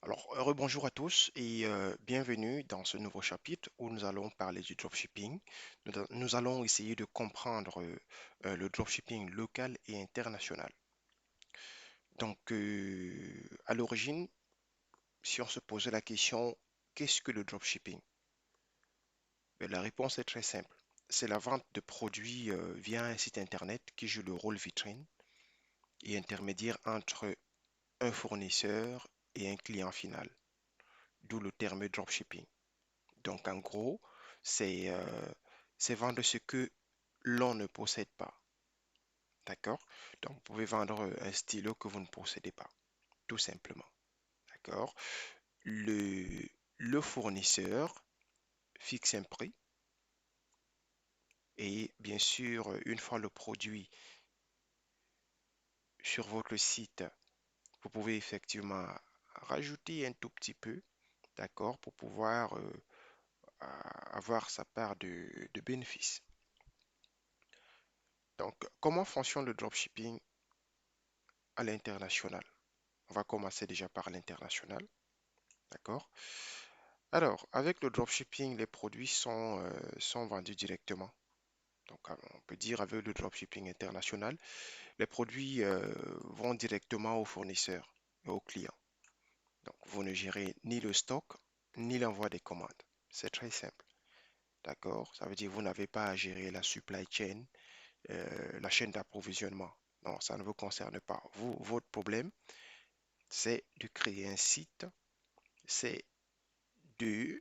Alors, rebonjour à tous et bienvenue dans ce nouveau chapitre où nous allons parler du dropshipping. Nous allons essayer de comprendre le dropshipping local et international. Donc, à l'origine, si on se posait la question, qu'est-ce que le dropshipping? Ben, la réponse est très simple. C'est la vente de produits via un site internet qui joue le rôle vitrine et intermédiaire entre un fournisseur et un client final, d'où le terme dropshipping. Donc, en gros, c'est c'est vendre ce que l'on ne possède pas. D'accord? Donc, vous pouvez vendre un stylo que vous ne possédez pas, tout simplement. D'accord? Le, le fournisseur fixe un prix et bien sûr, une fois le produit sur votre site, vous pouvez effectivement rajouter un tout petit peu, d'accord, pour pouvoir avoir sa part de bénéfice. Donc, comment fonctionne le dropshipping à l'international? On va commencer déjà par l'international, d'accord? Alors, avec le dropshipping, les produits sont vendus directement. Donc, on peut dire avec le dropshipping international, les produits vont directement aux fournisseurs et aux clients. Donc, vous ne gérez ni le stock, ni l'envoi des commandes. C'est très simple, d'accord? Ça veut dire que vous n'avez pas à gérer la supply chain, la chaîne d'approvisionnement. Non, ça ne vous concerne pas. Vous, votre problème, c'est de créer un site, c'est de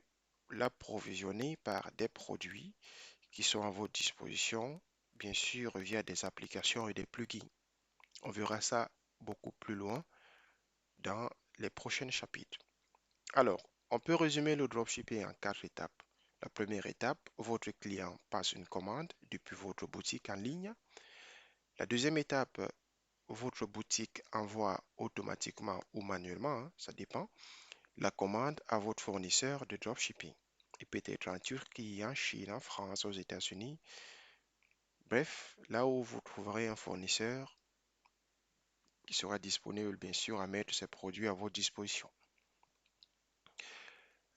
l'approvisionner par des produits qui sont à votre disposition, bien sûr via des applications et des plugins. On verra ça beaucoup plus loin dans les prochains chapitres. Alors, on peut résumer le dropshipping en quatre étapes. La première étape, votre client passe une commande depuis votre boutique en ligne. La deuxième étape, votre boutique envoie automatiquement ou manuellement, hein, ça dépend, la commande à votre fournisseur de dropshipping. Il peut être en Turquie, en Chine, en France, aux États-Unis. Bref, là où vous trouverez un fournisseur qui sera disponible, bien sûr, à mettre ses produits à votre disposition.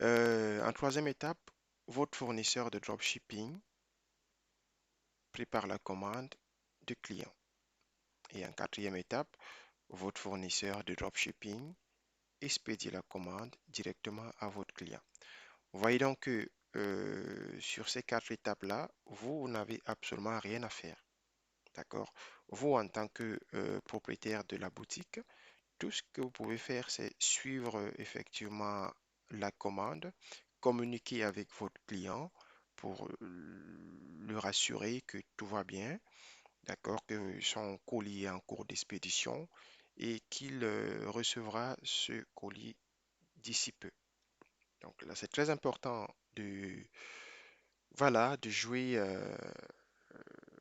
En troisième étape, votre fournisseur de dropshipping prépare la commande du client. Et en quatrième étape, votre fournisseur de dropshipping expédie la commande directement à votre client. Vous voyez donc que sur ces quatre étapes-là, vous n'avez absolument rien à faire. D'accord? Vous, en tant que propriétaire de la boutique, tout ce que vous pouvez faire, c'est suivre effectivement la commande, communiquer avec votre client pour le rassurer que tout va bien, d'accord, que son colis est en cours d'expédition et qu'il recevra ce colis d'ici peu. Donc là, c'est très important de, voilà, de jouer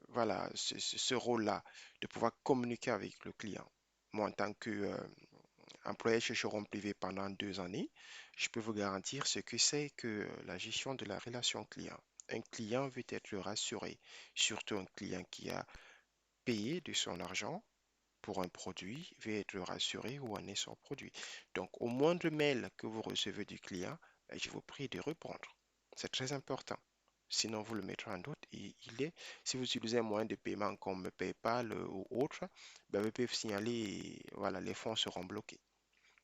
voilà, ce rôle-là, de pouvoir communiquer avec le client. Moi, en tant qu'employé chez Choron Privé pendant 2 années, je peux vous garantir ce que c'est que la gestion de la relation client. Un client veut être rassuré, surtout un client qui a payé de son argent pour un produit veut être rassuré où en est son produit. Donc, au moindre mail que vous recevez du client, je vous prie de répondre. C'est très important. Sinon, vous le mettrez en doute. Et si vous utilisez un moyen de paiement comme PayPal ou autre, ben, vous pouvez signaler et voilà, les fonds seront bloqués.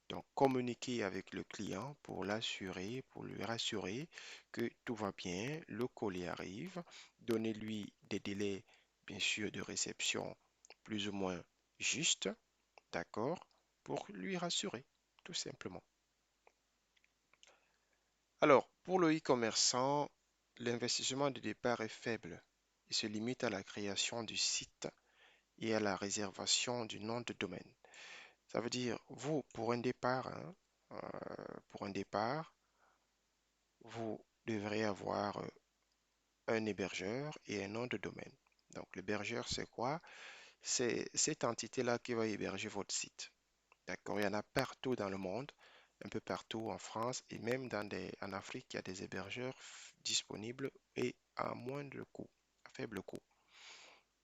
Donc, communiquez avec le client pour l'assurer, pour lui rassurer que tout va bien, le colis arrive. Donnez-lui des délais, bien sûr, de réception plus ou moins justes, d'accord, pour lui rassurer, tout simplement. Alors, pour le e-commerçant, l'investissement de départ est faible. Il se limite à la création du site et à la réservation du nom de domaine. Ça veut dire, vous, pour un départ, hein, pour un départ, vous devrez avoir un hébergeur et un nom de domaine. Donc, l'hébergeur, c'est quoi? C'est cette entité-là qui va héberger votre site. D'accord? Il y en a partout dans le monde, un peu partout en France et même en Afrique, il y a des hébergeurs disponibles et à moindre coût, à faible coût.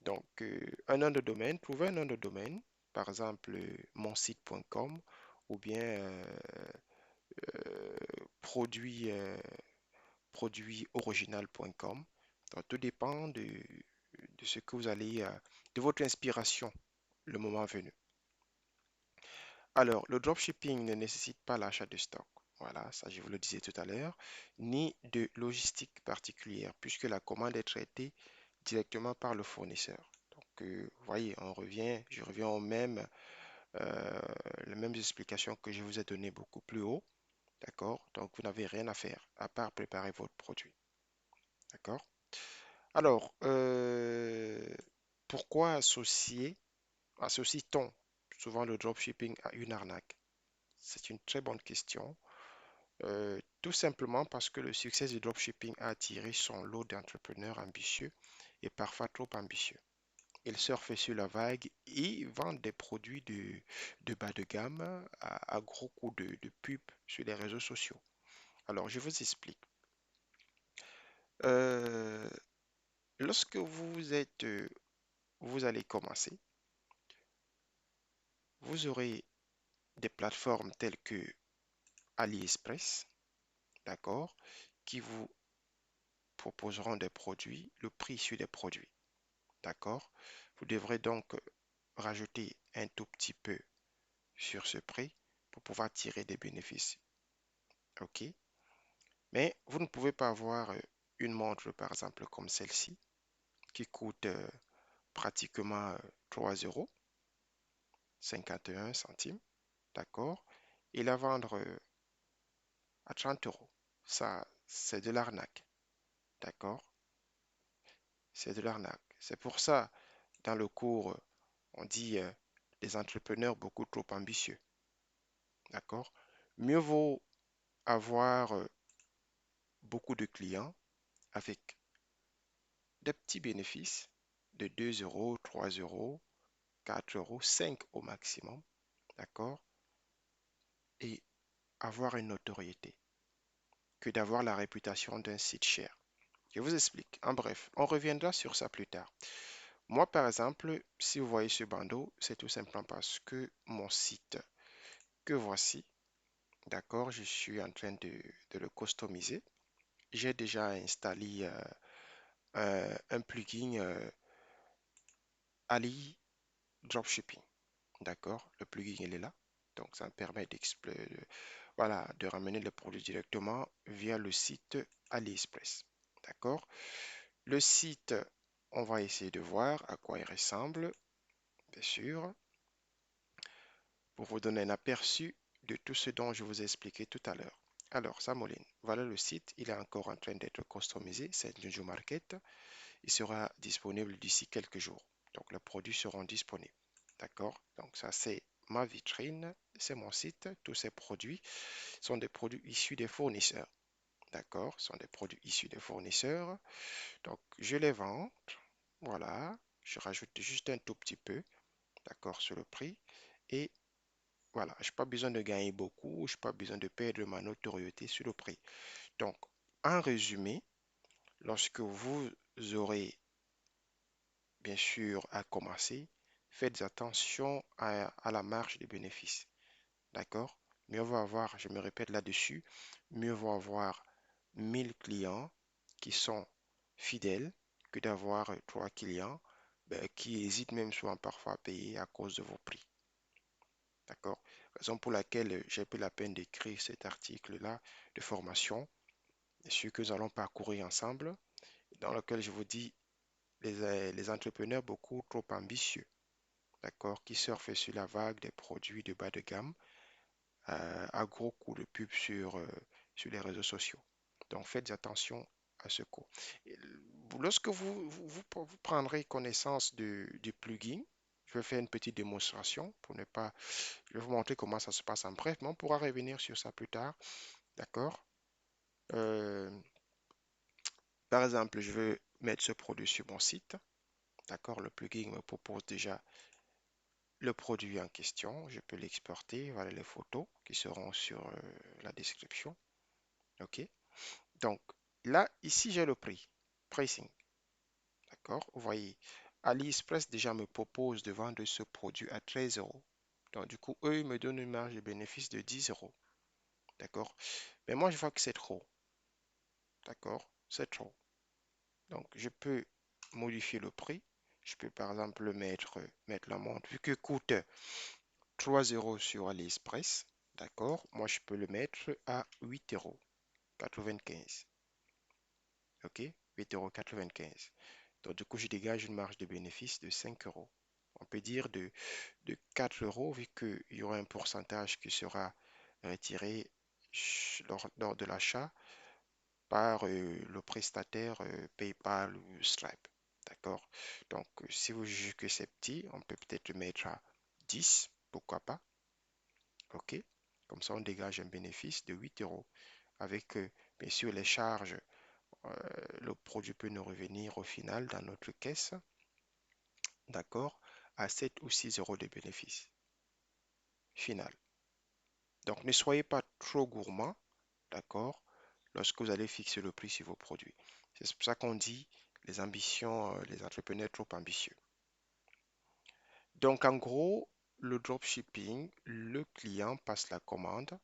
Donc, un nom de domaine, trouver un nom de domaine, par exemple, monsite.com ou bien produit, produitoriginal.com. Donc, tout dépend de ce que vous allez, de votre inspiration le moment venu. Alors, le dropshipping ne nécessite pas l'achat de stock. Voilà, ça je vous le disais tout à l'heure, ni de logistique particulière, puisque la commande est traitée directement par le fournisseur. Donc, vous voyez, je reviens euh, les mêmes explications que je vous ai données beaucoup plus haut. D'accord? Donc, vous n'avez rien à faire à part préparer votre produit. D'accord? Alors, pourquoi associe-t-on souvent le dropshipping à une arnaque? C'est une très bonne question. Tout simplement parce que le succès du dropshipping a attiré son lot d'entrepreneurs ambitieux et parfois trop ambitieux. Ils surfent sur la vague et vendent des produits de bas de gamme à gros coups de pub sur les réseaux sociaux. Alors, je vous explique. Euh, lorsque vous allez commencer, vous aurez des plateformes telles que AliExpress, d'accord, qui vous proposeront des produits, le prix sur des produits, d'accord. Vous devrez donc rajouter un tout petit peu sur ce prix pour pouvoir tirer des bénéfices, ok. Mais vous ne pouvez pas avoir une montre, par exemple, comme celle-ci, qui coûte pratiquement 3 euros 51 centimes, d'accord, et la vendre à 30 euros. Ça, c'est de l'arnaque, d'accord? C'est de l'arnaque. C'est pour ça, dans le cours, on dit des entrepreneurs beaucoup trop ambitieux, d'accord? Mieux vaut avoir beaucoup de clients avec des petits bénéfices de 2 euros, 3 euros, 4 euros, 5 au maximum, d'accord? Et avoir une notoriété que d'avoir la réputation d'un site cher. Je vous explique. En bref, on reviendra sur ça plus tard. Moi, par exemple, si vous voyez ce bandeau, c'est tout simplement parce que mon site que voici, d'accord, je suis en train de le customiser. J'ai déjà installé un plugin Ali Dropshipping, d'accord. Le plugin, il est là. Donc, ça me permet voilà, de ramener les produits directement via le site AliExpress, d'accord. Le site, on va essayer de voir à quoi il ressemble, bien sûr, pour vous donner un aperçu de tout ce dont je vous ai expliqué tout à l'heure. Alors, Samoline, voilà le site. Il est encore en train d'être customisé. C'est Jojo Market. Il sera disponible d'ici quelques jours. Donc, les produits seront disponibles. D'accord? Donc, ça, c'est ma vitrine. C'est mon site. Tous ces produits sont des produits issus des fournisseurs. D'accord? Ce sont des produits issus des fournisseurs. Donc, je les vends. Voilà. Je rajoute juste un tout petit peu. D'accord? Sur le prix. Et voilà, je n'ai pas besoin de gagner beaucoup, je n'ai pas besoin de perdre ma notoriété sur le prix. Donc, en résumé, lorsque vous aurez bien sûr à commencer, faites attention à la marge de bénéfices. D'accord? Mieux vaut avoir, je me répète là-dessus, mieux vaut avoir 1000 clients qui sont fidèles que d'avoir 3 clients qui hésitent même souvent parfois à payer à cause de vos prix. D'accord? Raison pour laquelle j'ai pris la peine d'écrire cet article-là de formation, ce que nous allons parcourir ensemble, dans lequel je vous dis les entrepreneurs beaucoup trop ambitieux, d'accord, qui surfent sur la vague des produits de bas de gamme à gros coups de pub sur les réseaux sociaux. Donc faites attention à ce coup. Et lorsque vous prendrez connaissance du plugin, je vais faire une petite démonstration pour ne pas. Je vais vous montrer comment ça se passe en bref, mais on pourra revenir sur ça plus tard. D'accord? Euh, Par exemple, je veux mettre ce produit sur mon site. D'accord? Le plugin me propose déjà le produit en question. Je peux l'exporter. Voilà les photos qui seront sur la description. OK? Donc, là, ici, j'ai le prix. Pricing. D'accord? Vous voyez, AliExpress déjà me propose de vendre ce produit à 13 euros. Donc, du coup, eux, ils me donnent une marge de bénéfice de 10 euros. D'accord? Mais moi, je vois que c'est trop. D'accord? C'est trop. Donc, je peux modifier le prix. Je peux par exemple mettre la montre, vu que coûte 3 euros sur AliExpress. D'accord? Moi, je peux le mettre à 8,95 €. OK? 8,95 €. Donc, du coup, je dégage une marge de bénéfice de 5 euros. On peut dire de 4 euros, vu qu'il y aura un pourcentage qui sera retiré lors de l'achat par le prestataire PayPal ou Stripe. D'accord? Donc, si vous jugez que c'est petit, on peut peut-être le mettre à 10, pourquoi pas? OK? Comme ça, on dégage un bénéfice de 8 euros. Avec, bien sûr, les charges, euh, le produit peut nous revenir au final dans notre caisse, d'accord, à 7 ou 6 euros de bénéfice final. Donc, ne soyez pas trop gourmand, d'accord, lorsque vous allez fixer le prix sur vos produits. C'est pour ça qu'on dit les ambitions, les entrepreneurs trop ambitieux. Donc, en gros, le dropshipping, le client passe la commande,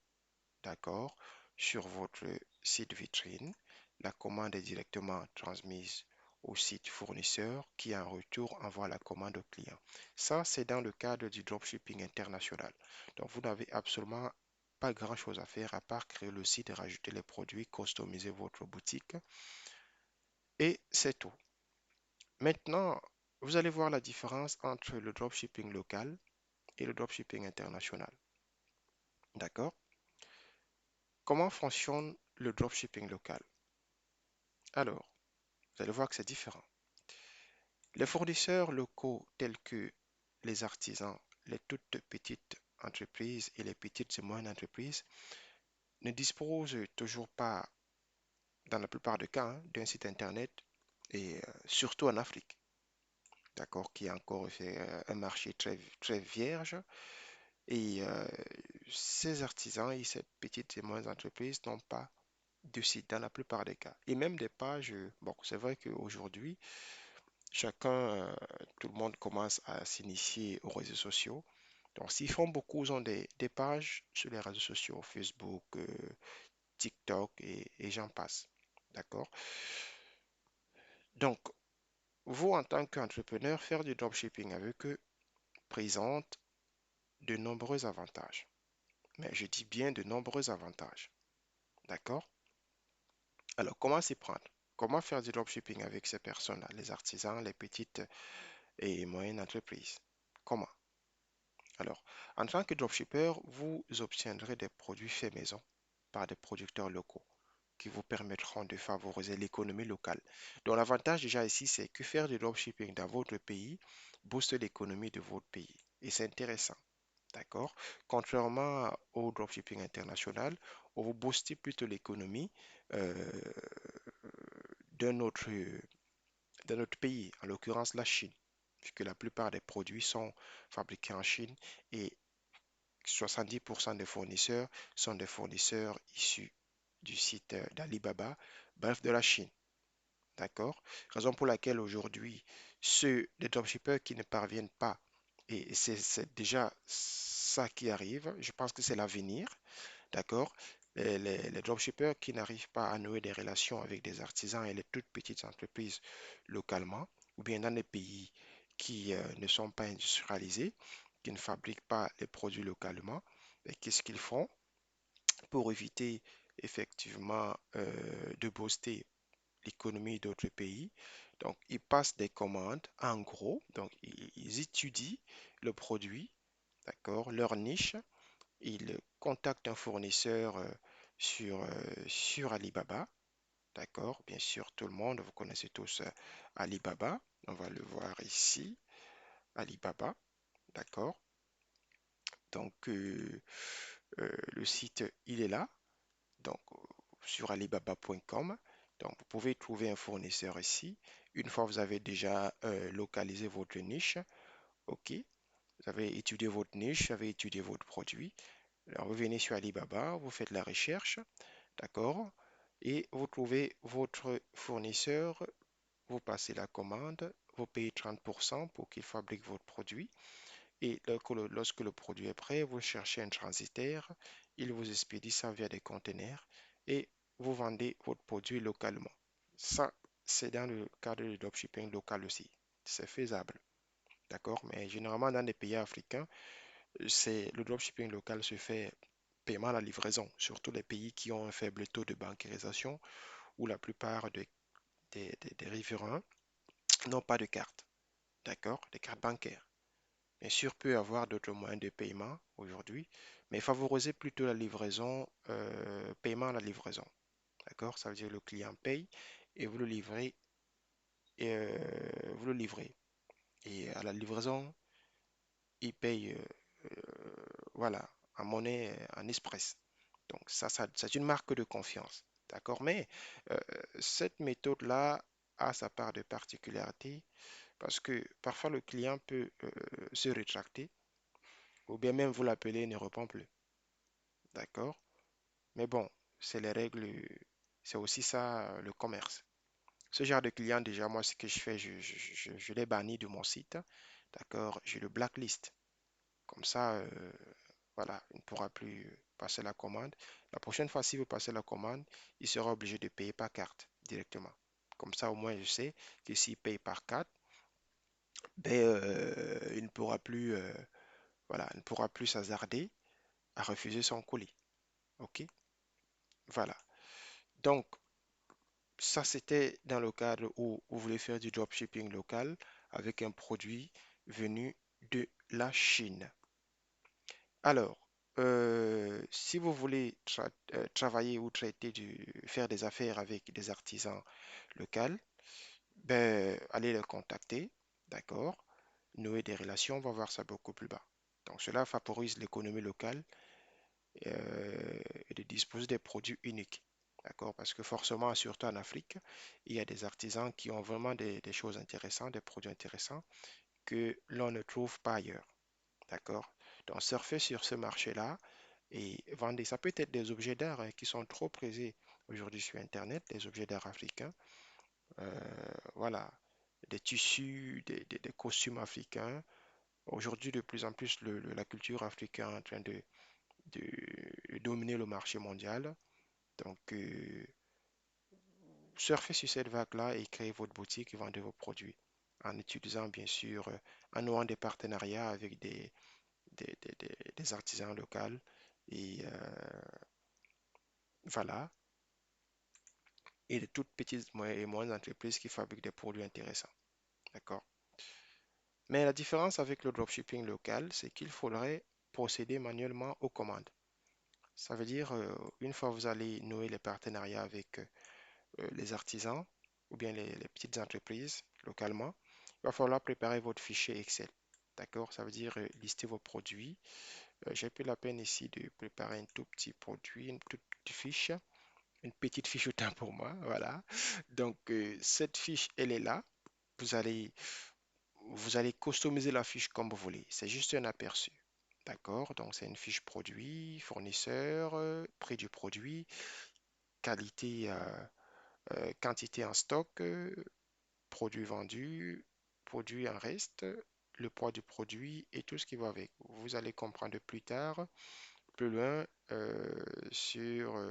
d'accord, sur votre site vitrine. La commande est directement transmise au site fournisseur qui, en retour, envoie la commande au client. Ça, c'est dans le cadre du dropshipping international. Donc, vous n'avez absolument pas grand-chose à faire à part créer le site et rajouter les produits, customiser votre boutique et c'est tout. Maintenant, vous allez voir la différence entre le dropshipping local et le dropshipping international. D'accord? Comment fonctionne le dropshipping local? Alors, vous allez voir que c'est différent. Les fournisseurs locaux tels que les artisans, les toutes petites entreprises et les petites et moyennes entreprises ne disposent toujours pas, dans la plupart des cas, d'un site internet et surtout en Afrique, d'accord, qui est encore un marché très vierge. Et ces artisans et ces petites et moyennes entreprises n'ont pas de site dans la plupart des cas. Et même des pages, bon, c'est vrai qu'aujourd'hui, chacun, tout le monde commence à s'initier aux réseaux sociaux. Donc, s'ils font beaucoup, ils ont des pages sur les réseaux sociaux, Facebook, TikTok et j'en passe. D'accord? Donc, vous, en tant qu'entrepreneur, faire du dropshipping avec eux présente de nombreux avantages. Mais je dis bien de nombreux avantages. D'accord? Alors, comment s'y prendre? Comment faire du dropshipping avec ces personnes-là, les artisans, les petites et moyennes entreprises? Comment? Alors, en tant que dropshipper, vous obtiendrez des produits faits maison par des producteurs locaux qui vous permettront de favoriser l'économie locale. Donc, l'avantage déjà ici, c'est que faire du dropshipping dans votre pays booste l'économie de votre pays. Et c'est intéressant. D'accord? Contrairement au dropshipping international, où vous boostez plutôt l'économie euh, d'un autre pays, en l'occurrence la Chine, puisque la plupart des produits sont fabriqués en Chine et 70% des fournisseurs sont des fournisseurs issus du site d'Alibaba, bref, de la Chine. D'accord? Raison pour laquelle aujourd'hui, les dropshippers qui ne parviennent pas, et c'est déjà ça qui arrive, je pense que c'est l'avenir, d'accord? Les dropshippers qui n'arrivent pas à nouer des relations avec des artisans et les toutes petites entreprises localement, ou bien dans des pays qui ne sont pas industrialisés, qui ne fabriquent pas les produits localement, et qu'est-ce qu'ils font pour éviter effectivement de booster l'économie d'autres pays? Donc, ils passent des commandes en gros, donc ils étudient le produit, d'accord, leur niche, ils contactent un fournisseur sur Alibaba, d'accord? Bien sûr, tout le monde, vous connaissez tous Alibaba. On va le voir ici, Alibaba, d'accord? Donc, le site, il est là, donc sur alibaba.com. Donc, vous pouvez trouver un fournisseur ici. Une fois vous avez déjà localisé votre niche, OK? Vous avez étudié votre niche, vous avez étudié votre produit. Alors, vous venez sur Alibaba, vous faites la recherche, d'accord? Et vous trouvez votre fournisseur, vous passez la commande, vous payez 30% pour qu'il fabrique votre produit Et lorsque le produit est prêt, vous cherchez un transitaire, il vous expédie ça via des conteneurs et vous vendez votre produit localement. Ça, c'est dans le cadre du dropshipping local aussi. C'est faisable, d'accord? Mais généralement, dans les pays africains, le dropshipping local se fait paiement à la livraison, surtout les pays qui ont un faible taux de bancarisation où la plupart des riverains n'ont pas de carte, d'accord? Des cartes bancaires. Bien sûr, peut y avoir d'autres moyens de paiement aujourd'hui, mais favorisez plutôt la livraison, paiement à la livraison. D'accord? Ça veut dire que le client paye et vous le livrez, vous le livrez. Et à la livraison, il paye, voilà, en monnaie, en espèces. Donc ça, c'est une marque de confiance. D'accord? Mais euh, cette méthode-là a sa part de particularité parce que parfois le client peut se rétracter ou bien même vous l'appelez et ne répond plus. D'accord? Mais bon, c'est les règles, c'est aussi ça le commerce. Ce genre de client, déjà, moi, ce que je fais, je l'ai banni de mon site. D'accord? Je le blacklist. Comme ça, voilà, il ne pourra plus passer la commande. La prochaine fois, s'il veut passer la commande, il sera obligé de payer par carte directement. Comme ça, au moins, je sais que s'il paye par carte, ben, il ne pourra plus, voilà, il ne pourra plus s'hasarder à refuser son colis. OK? Voilà. Donc, ça, c'était dans le cadre où vous voulez faire du dropshipping local avec un produit venu de la Chine. Alors, si vous voulez travailler ou faire des affaires avec des artisans locaux, ben, allez les contacter, d'accord? Nouer des relations, on va voir ça beaucoup plus bas. Donc, cela favorise l'économie locale et de disposer des produits uniques. D'accord? Parce que forcément, surtout en Afrique, il y a des artisans qui ont vraiment des choses intéressantes, des produits intéressants que l'on ne trouve pas ailleurs. D'accord? Donc, surfer sur ce marché-là et vendre, ça peut être des objets d'art qui sont trop prisés aujourd'hui sur Internet, des objets d'art africains. Euh, voilà, des tissus, des costumes africains. Aujourd'hui, de plus en plus, la culture africaine est en train de dominer le marché mondial. Donc, surfez sur cette vague-là et créez votre boutique et vendez vos produits en utilisant, bien sûr, en nouant des partenariats avec des artisans locaux et voilà, et de toutes petites et moyennes entreprises qui fabriquent des produits intéressants. D'accord? Mais la différence avec le dropshipping local, c'est qu'il faudrait procéder manuellement aux commandes. Ça veut dire, une fois vous allez nouer les partenariats avec les artisans ou bien les petites entreprises localement, il va falloir préparer votre fichier Excel. D'accord? Ça veut dire lister vos produits. J'ai pris la peine ici de préparer un tout petit produit, une toute petite fiche, une petite fiche autant pour moi. Voilà. Donc, cette fiche, elle est là. Vous allez, vous allez customiser la fiche comme vous voulez. C'est juste un aperçu. D'accord? Donc, c'est une fiche produit, fournisseur, prix du produit, qualité, quantité en stock, produit vendu, produit en reste, le poids du produit et tout ce qui va avec. Vous allez comprendre plus tard, plus loin, sur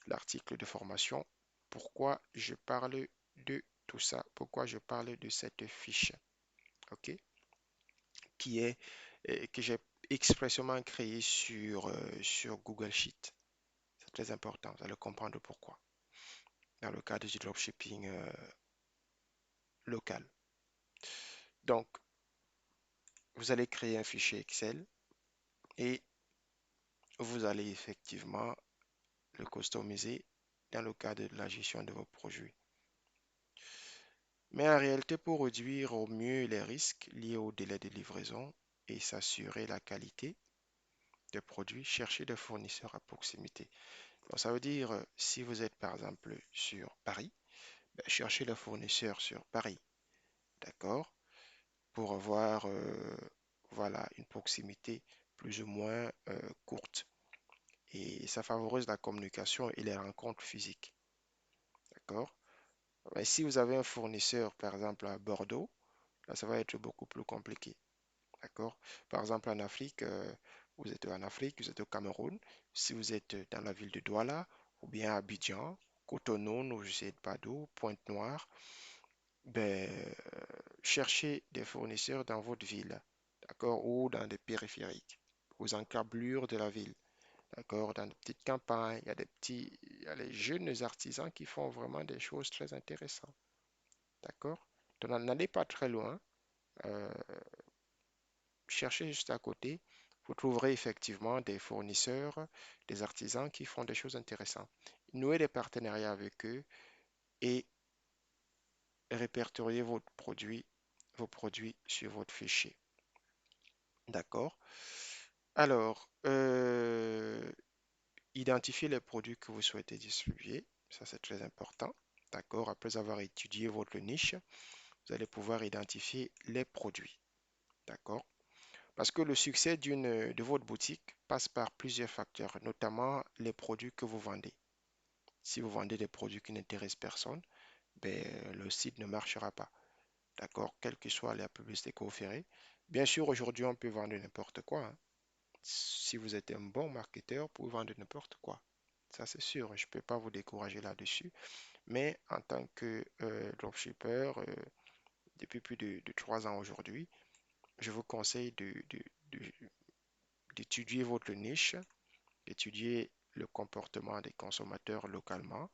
l'article de formation, pourquoi je parle de tout ça, pourquoi je parle de cette fiche, ok, qui est que j'ai expressément créée sur Google Sheet. C'est très important, vous allez comprendre pourquoi dans le cadre du dropshipping local. Donc, vous allez créer un fichier Excel et vous allez effectivement le customiser dans le cadre de la gestion de vos produits. Mais en réalité, pour réduire au mieux les risques liés au délai de livraison et s'assurer la qualité des produits, cherchez des fournisseurs à proximité. Donc, ça veut dire, si vous êtes par exemple sur Paris, ben, cherchez le fournisseur sur Paris, d'accord? Pour avoir voilà, une proximité plus ou moins courte. Et ça favorise la communication et les rencontres physiques. D'accord? Mais si vous avez un fournisseur, par exemple, à Bordeaux, là, ça va être beaucoup plus compliqué. D'accord? Par exemple, en Afrique, vous êtes en Afrique, vous êtes au Cameroun, si vous êtes dans la ville de Douala, ou bien à Abidjan, Cotonou, Nogé de Padoue, Pointe-Noire, ben, cherchez des fournisseurs dans votre ville, d'accord? Ou dans des périphériques, aux encablures de la ville, d'accord? Dans des petites campagnes, il y a les jeunes artisans qui font vraiment des choses très intéressantes, d'accord? Donc, n'allez pas très loin. euh, Cherchez juste à côté, vous trouverez effectivement des fournisseurs, des artisans qui font des choses intéressantes. Nouez des partenariats avec eux et répertoriez vos produits sur votre fichier. D'accord? Alors, identifiez les produits que vous souhaitez distribuer. Ça, c'est très important. D'accord? Après avoir étudié votre niche, vous allez pouvoir identifier les produits. D'accord? Parce que le succès de votre boutique passe par plusieurs facteurs, notamment les produits que vous vendez. Si vous vendez des produits qui n'intéressent personne, ben, le site ne marchera pas. D'accord? Quelle que soit la publicité que vous ferez. Bien sûr, aujourd'hui, on peut vendre n'importe quoi, hein. Si vous êtes un bon marketeur, vous pouvez vendre n'importe quoi. Ça, c'est sûr. Je ne peux pas vous décourager là-dessus. Mais en tant que dropshipper, depuis plus de 3 ans aujourd'hui, je vous conseille de- d'étudier votre niche, d'étudier le comportement des consommateurs localement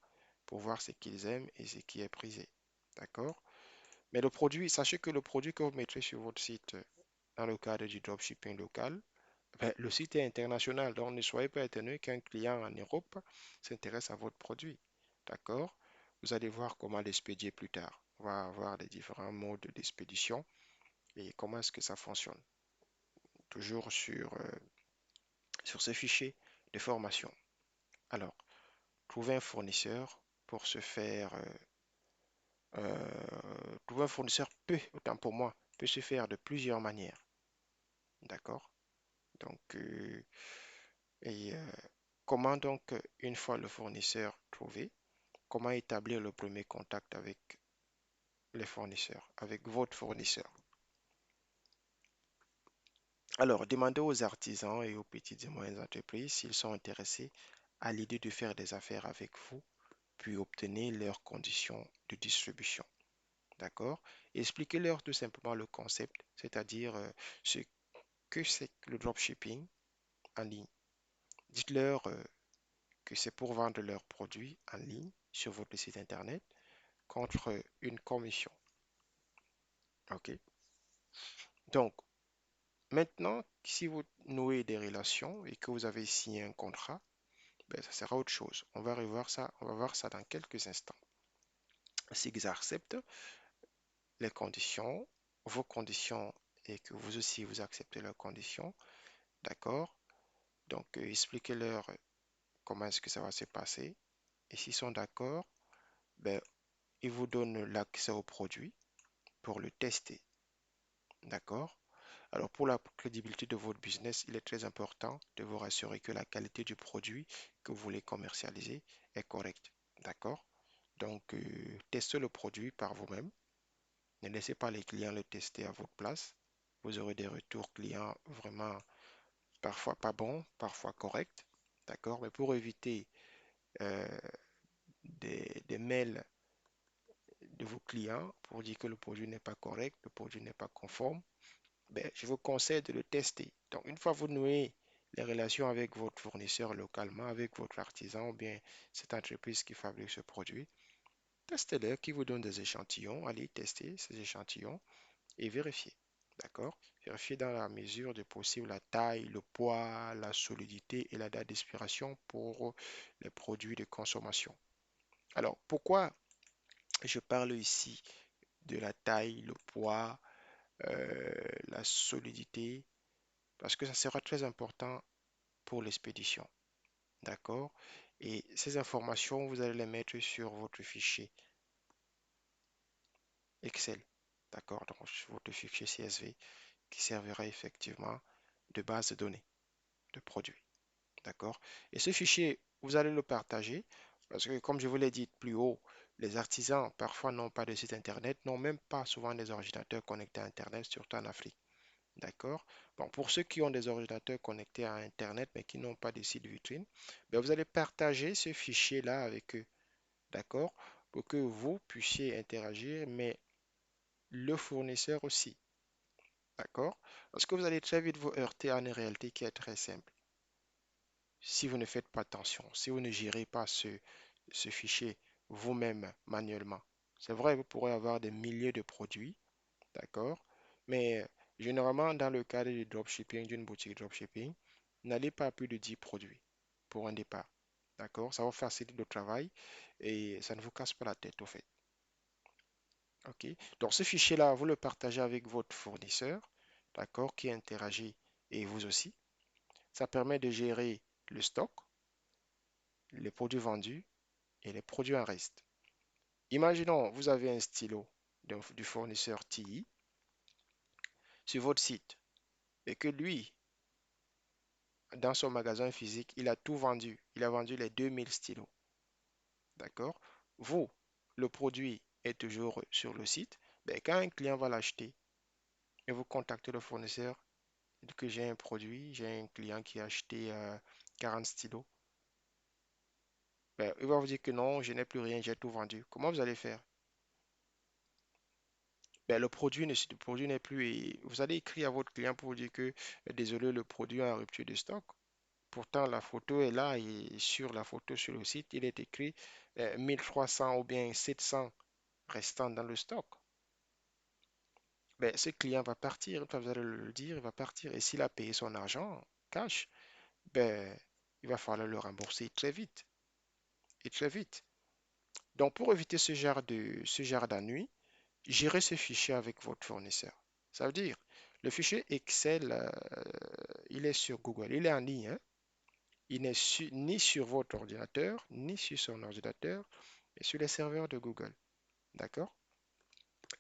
pour voir ce qu'ils aiment et ce qui est prisé. D'accord? Mais le produit, sachez que le produit que vous mettrez sur votre site dans le cadre du dropshipping local, ben, le site est international, donc ne soyez pas étonné qu'un client en Europe s'intéresse à votre produit. D'accord? Vous allez voir comment l'expédier plus tard. On va avoir les différents modes d'expédition et comment est-ce que ça fonctionne. Toujours sur ce fichier de formation. Alors, trouver un fournisseur pour se faire, trouver un fournisseur peut, autant pour moi, peut se faire de plusieurs manières. D'accord? Donc, et comment donc, une fois le fournisseur trouvé, comment établir le premier contact avec les fournisseurs, avec votre fournisseur? Alors, demandez aux artisans et aux petites et moyennes entreprises s'ils sont intéressés à l'idée de faire des affaires avec vous, puis obtenir leurs conditions de distribution. D'accord? Expliquez-leur tout simplement le concept, c'est-à-dire ce que c'est que le dropshipping en ligne. Dites-leur que c'est pour vendre leurs produits en ligne sur votre site internet contre une commission. OK? Donc, maintenant, si vous nouez des relations et que vous avez signé un contrat, ben, ça sera autre chose. On va voir ça dans quelques instants. S'ils acceptent les conditions, vos conditions, et que vous aussi vous acceptez leurs conditions, d'accord? Donc, expliquez-leur comment est-ce que ça va se passer. Et s'ils sont d'accord, ben, ils vous donnent l'accès au produit pour le tester. D'accord? Alors, pour la crédibilité de votre business, il est très important de vous rassurer que la qualité du produit que vous voulez commercialiser est correcte. D'accord? Donc, testez le produit par vous-même. Ne laissez pas les clients le tester à votre place. Vous aurez des retours clients vraiment parfois pas bons, parfois corrects. D'accord? Mais pour éviter euh, des mails de vos clients pour dire que le produit n'est pas correct, le produit n'est pas conforme, ben, je vous conseille de le tester. Donc, une fois vous nouez les relations avec votre fournisseur localement, avec votre artisan ou bien cette entreprise qui fabrique ce produit, testez-le, qui vous donne des échantillons, allez tester ces échantillons et vérifiez. D'accord? Vérifiez dans la mesure du possible la taille, le poids, la solidité et la date d'expiration pour les produits de consommation. Alors, pourquoi je parle ici de la taille, le poids, la solidité? Parce que ça sera très important pour l'expédition. D'accord? Et ces informations, vous allez les mettre sur votre fichier Excel. D'accord? Donc, sur votre fichier CSV qui servira effectivement de base de données de produits. D'accord? Et ce fichier, vous allez le partager parce que, comme je vous l'ai dit plus haut, les artisans parfois n'ont pas de site internet, n'ont même pas souvent des ordinateurs connectés à Internet, surtout en Afrique. D'accord? Bon, pour ceux qui ont des ordinateurs connectés à Internet mais qui n'ont pas de site vitrine, ben, vous allez partager ce fichier-là avec eux. D'accord? Pour que vous puissiez interagir, mais le fournisseur aussi. D'accord? Parce que vous allez très vite vous heurter à une réalité qui est très simple. Si vous ne faites pas attention, si vous ne gérez pas ce fichier vous-même manuellement, c'est vrai, vous pourrez avoir des milliers de produits, d'accord? Mais généralement, dans le cadre du dropshipping, d'une boutique dropshipping, n'allez pas à plus de 10 produits pour un départ. D'accord? Ça va faciliter le travail et ça ne vous casse pas la tête, au fait. OK? Donc, ce fichier-là, vous le partagez avec votre fournisseur, d'accord, qui interagit et vous aussi. Ça permet de gérer le stock, les produits vendus et les produits en reste. Imaginons, vous avez un stylo du fournisseur TI sur votre site et que lui, dans son magasin physique, il a tout vendu. Il a vendu les 2000 stylos. D'accord? Vous, le produit est toujours sur le site. Ben, quand un client va l'acheter et vous contactez le fournisseur, dites que j'ai un produit, j'ai un client qui a acheté 40 stylos. Ben, il va vous dire que non, je n'ai plus rien, j'ai tout vendu. Comment vous allez faire? Ben, le produit n'est plus. Et vous allez écrire à votre client pour vous dire que désolé, le produit est en rupture de stock. Pourtant, la photo est là et sur la photo sur le site, il est écrit 1300 ou bien 700 restants dans le stock. Ben, ce client va partir, une fois que vous allez le dire, il va partir. Et s'il a payé son argent cash, ben, il va falloir le rembourser très vite et très vite. Donc, pour éviter ce genre d'ennui, gérez ce fichier avec votre fournisseur. Ça veut dire, le fichier Excel, il est sur Google, il est en ligne, hein. Il n'est ni sur votre ordinateur, ni sur son ordinateur, mais sur les serveurs de Google. D'accord?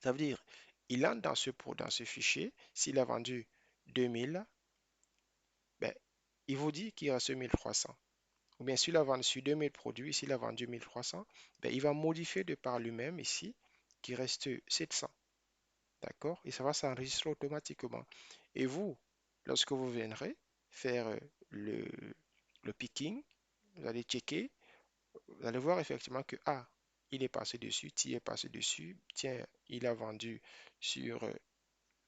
Ça veut dire, il entre dans ce fichier, s'il a vendu 2000, ben, il vous dit qu'il reste 1300. Ou bien s'il a vendu sur 2000 produits, s'il a vendu 1300, ben, il va modifier de par lui-même ici qu'il reste 700. D'accord? Et ça va s'enregistrer automatiquement. Et vous, lorsque vous viendrez faire le, le picking, vous allez checker, vous allez voir effectivement que, ah, il est passé dessus, tu est passé dessus, tiens, il a vendu sur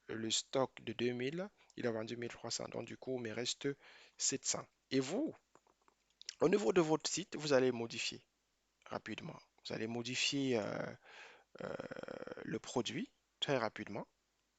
le stock de 2000, il a vendu 1300, donc du coup, il me reste 700. Et vous, au niveau de votre site, vous allez modifier rapidement. Vous allez modifier euh, le produit très rapidement.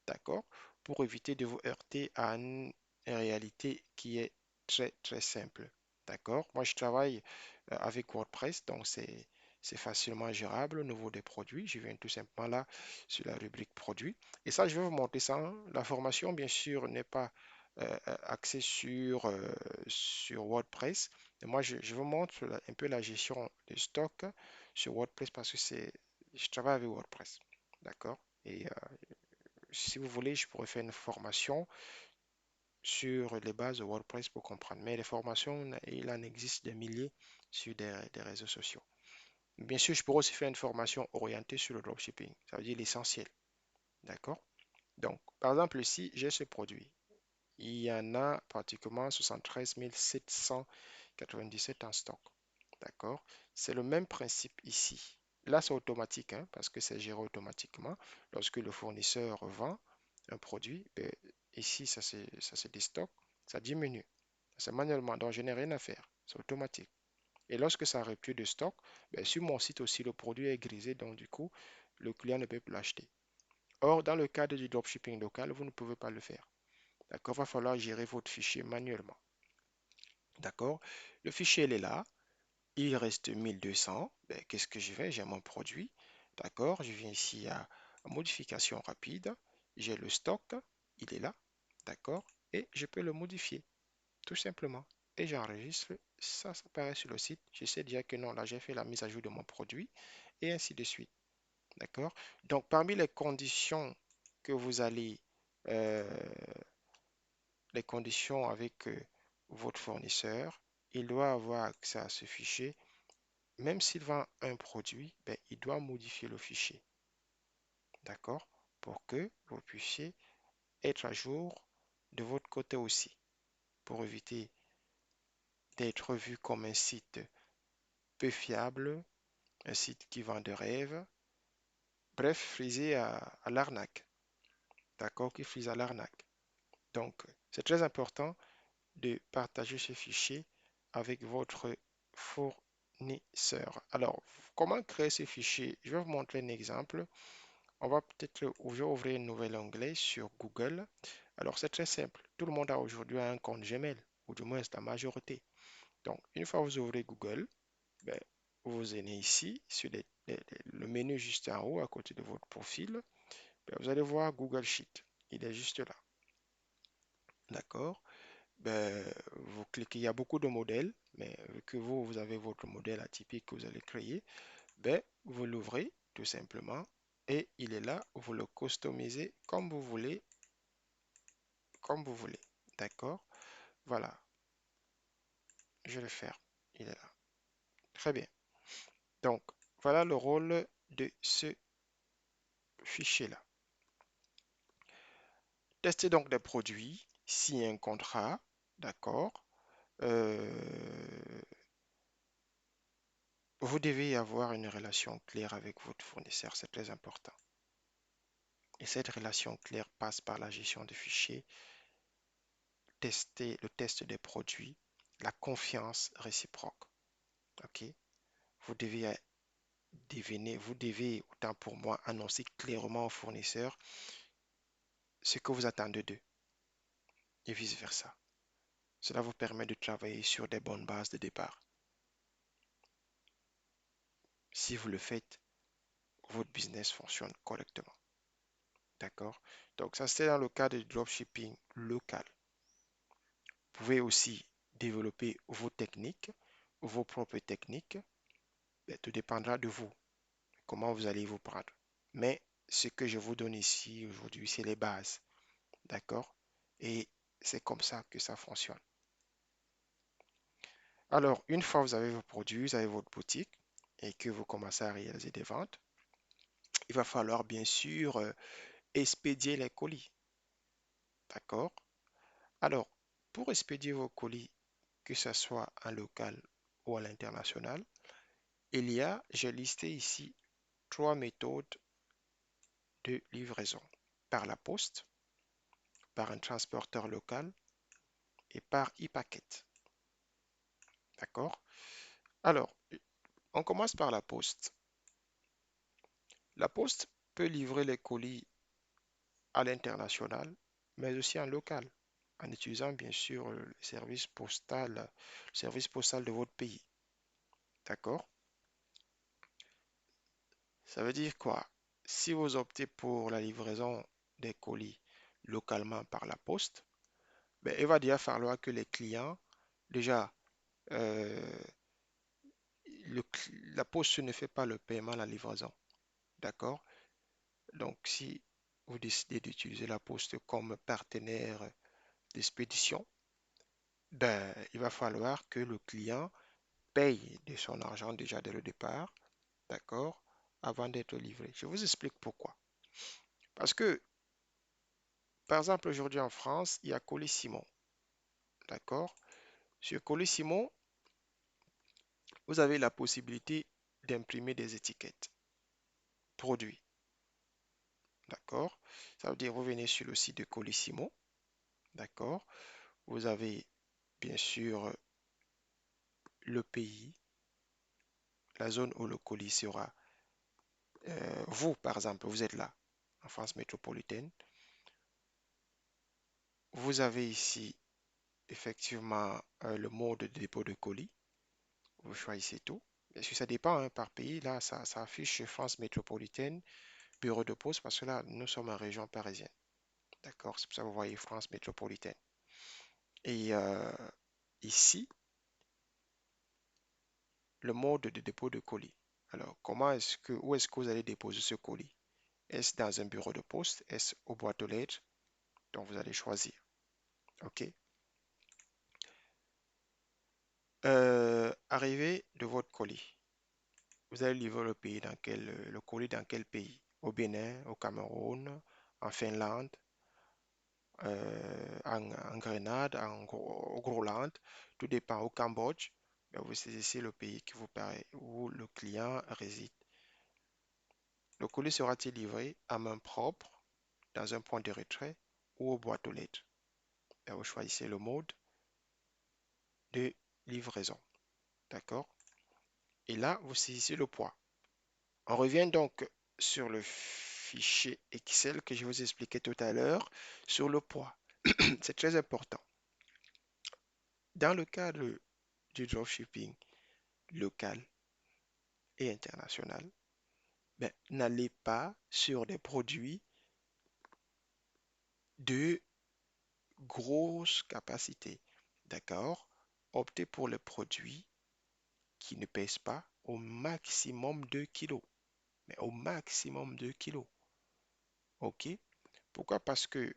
D'accord? Pour éviter de vous heurter à une réalité qui est très, très simple. D'accord? Moi, je travaille avec WordPress, donc c'est facilement gérable au niveau des produits. Je viens tout simplement là sur la rubrique produits. Et ça, je vais vous montrer ça, hein. La formation, bien sûr, n'est pas axée sur WordPress. Et moi, je vous montre un peu la gestion de stock sur WordPress parce que je travaille avec WordPress. D'accord? Et si vous voulez, je pourrais faire une formation sur les bases de WordPress pour comprendre. Mais les formations, il en existe des milliers sur des réseaux sociaux. Bien sûr, je pourrais aussi faire une formation orientée sur le dropshipping. Ça veut dire l'essentiel. D'accord? Donc, par exemple, ici, j'ai ce produit. Il y en a pratiquement 73 797 en stock. D'accord? C'est le même principe ici. Là, c'est automatique, hein, parce que c'est géré automatiquement. Lorsque le fournisseur vend un produit, ben, ici, ça se déstocke, ça diminue. C'est manuellement, donc je n'ai rien à faire. C'est automatique. Et lorsque ça n'arrive plus de stock, ben, sur mon site aussi, le produit est grisé, donc du coup, le client ne peut plus l'acheter. Or, dans le cadre du dropshipping local, vous ne pouvez pas le faire. D'accord? Il va falloir gérer votre fichier manuellement. D'accord? Le fichier, il est là. Il reste 1200. Ben, qu'est-ce que je fais? J'ai mon produit. D'accord? Je viens ici à modification rapide. J'ai le stock. Il est là. D'accord? Et je peux le modifier, tout simplement. Et j'enregistre. Ça apparaît sur le site. Je sais déjà que non, là, j'ai fait la mise à jour de mon produit. Et ainsi de suite. D'accord? Donc, parmi les conditions que vous allez, euh, les conditions avec votre fournisseur, il doit avoir accès à ce fichier. Même s'il vend un produit, ben, il doit modifier le fichier, d'accord? Pour que vous puissiez être à jour de votre côté aussi pour éviter d'être vu comme un site peu fiable, un site qui vend de rêves, bref, frisé à l'arnaque, d'accord, qui frise à l'arnaque. Donc, c'est très important de partager ce fichier avec votre fournisseur. Alors, comment créer ce fichier? Je vais vous montrer un exemple. On va peut-être ouvrir un nouvel onglet sur Google. Alors, c'est très simple. Tout le monde a aujourd'hui un compte Gmail, ou du moins la majorité. Donc, une fois que vous ouvrez Google, ben, vous venez ici, sur le menu juste en haut, à côté de votre profil. Ben, vous allez voir Google Sheet. Il est juste là. D'accord? Ben, vous cliquez, il y a beaucoup de modèles, mais vu que vous avez votre modèle atypique que vous allez créer, ben, vous l'ouvrez tout simplement et il est là, vous le customisez comme vous voulez, comme vous voulez. D'accord? Voilà, je vais le faire. Il est là. Très bien. Donc, voilà le rôle de ce fichier-là. Testez donc des produits, signer un contrat, d'accord? Euh, vous devez avoir une relation claire avec votre fournisseur, c'est très important. Et cette relation claire passe par la gestion des fichiers, tester le test des produits, la confiance réciproque. OK? Vous devez vous devez, autant pour moi, annoncer clairement aux fournisseurs ce que vous attendez d'eux et vice-versa. Cela vous permet de travailler sur des bonnes bases de départ. Si vous le faites, votre business fonctionne correctement. D'accord? Donc, ça, c'est dans le cas de dropshipping local. Vous pouvez aussi développer vos techniques, vos propres techniques. Ben, tout dépendra de vous, comment vous allez vous prendre. Mais ce que je vous donne ici aujourd'hui, c'est les bases. D'accord? Et c'est comme ça que ça fonctionne. Alors, une fois que vous avez vos produits, vous avez votre boutique et que vous commencez à réaliser des ventes, il va falloir bien sûr expédier les colis. D'accord? Alors, pour expédier vos colis, que ce soit en local ou à l'international, j'ai listé ici trois méthodes de livraison. Par la poste, par un transporteur local et par e-packet. D'accord? Alors, on commence par la poste. La poste peut livrer les colis à l'international, mais aussi en local, en utilisant bien sûr le service postal de votre pays. D'accord? Ça veut dire quoi? Si vous optez pour la livraison des colis localement par la poste, ben, il va déjà falloir que les clients, déjà, euh, la poste ne fait pas le paiement à la livraison. D'accord? Donc, si vous décidez d'utiliser la poste comme partenaire d'expédition, ben, il va falloir que le client paye de son argent déjà dès le départ, d'accord, avant d'être livré. Je vous explique pourquoi. Parce que, par exemple, aujourd'hui en France, il y a Colissimo, d'accord? Sur Colissimo, vous avez la possibilité d'imprimer des étiquettes produits, d'accord? Ça veut dire, vous venez sur le site de Colissimo, d'accord? Vous avez bien sûr le pays, la zone où le colis sera. Vous, par exemple, vous êtes là, en France métropolitaine. Vous avez ici effectivement le mode de dépôt de colis. Vous choisissez tout. Bien sûr, ça dépend hein, par pays. Là, ça affiche France métropolitaine, bureau de poste, parce que là, nous sommes en région parisienne. D'accord? C'est pour ça que vous voyez France métropolitaine. Et ici, le mode de dépôt de colis. Alors, où est-ce que vous allez déposer ce colis? Est-ce dans un bureau de poste? Est-ce au boîte aux lettres? Donc, vous allez choisir. OK? Arrivée de votre colis. Vous allez livrer le colis dans quel pays? Au Bénin, au Cameroun, en Finlande, en Grenade, au Groenland, tout dépend, au Cambodge, ben, vous saisissez le pays qui vous paraît, où le client réside. Le colis sera-t-il livré à main propre, dans un point de retrait ou aux boîtes aux lettres? Ben, vous choisissez le mode de livraison. D'accord? Et là, vous saisissez le poids. On revient donc sur le fichier Excel que je vous expliquais tout à l'heure sur le poids. C'est très important. Dans le cadre du dropshipping local et international, ben, n'allez pas sur des produits de grosse capacité. D'accord? Optez pour les produits qui ne pèsent pas au maximum 2 kilos. Mais au maximum 2 kilos. OK? Pourquoi? Parce que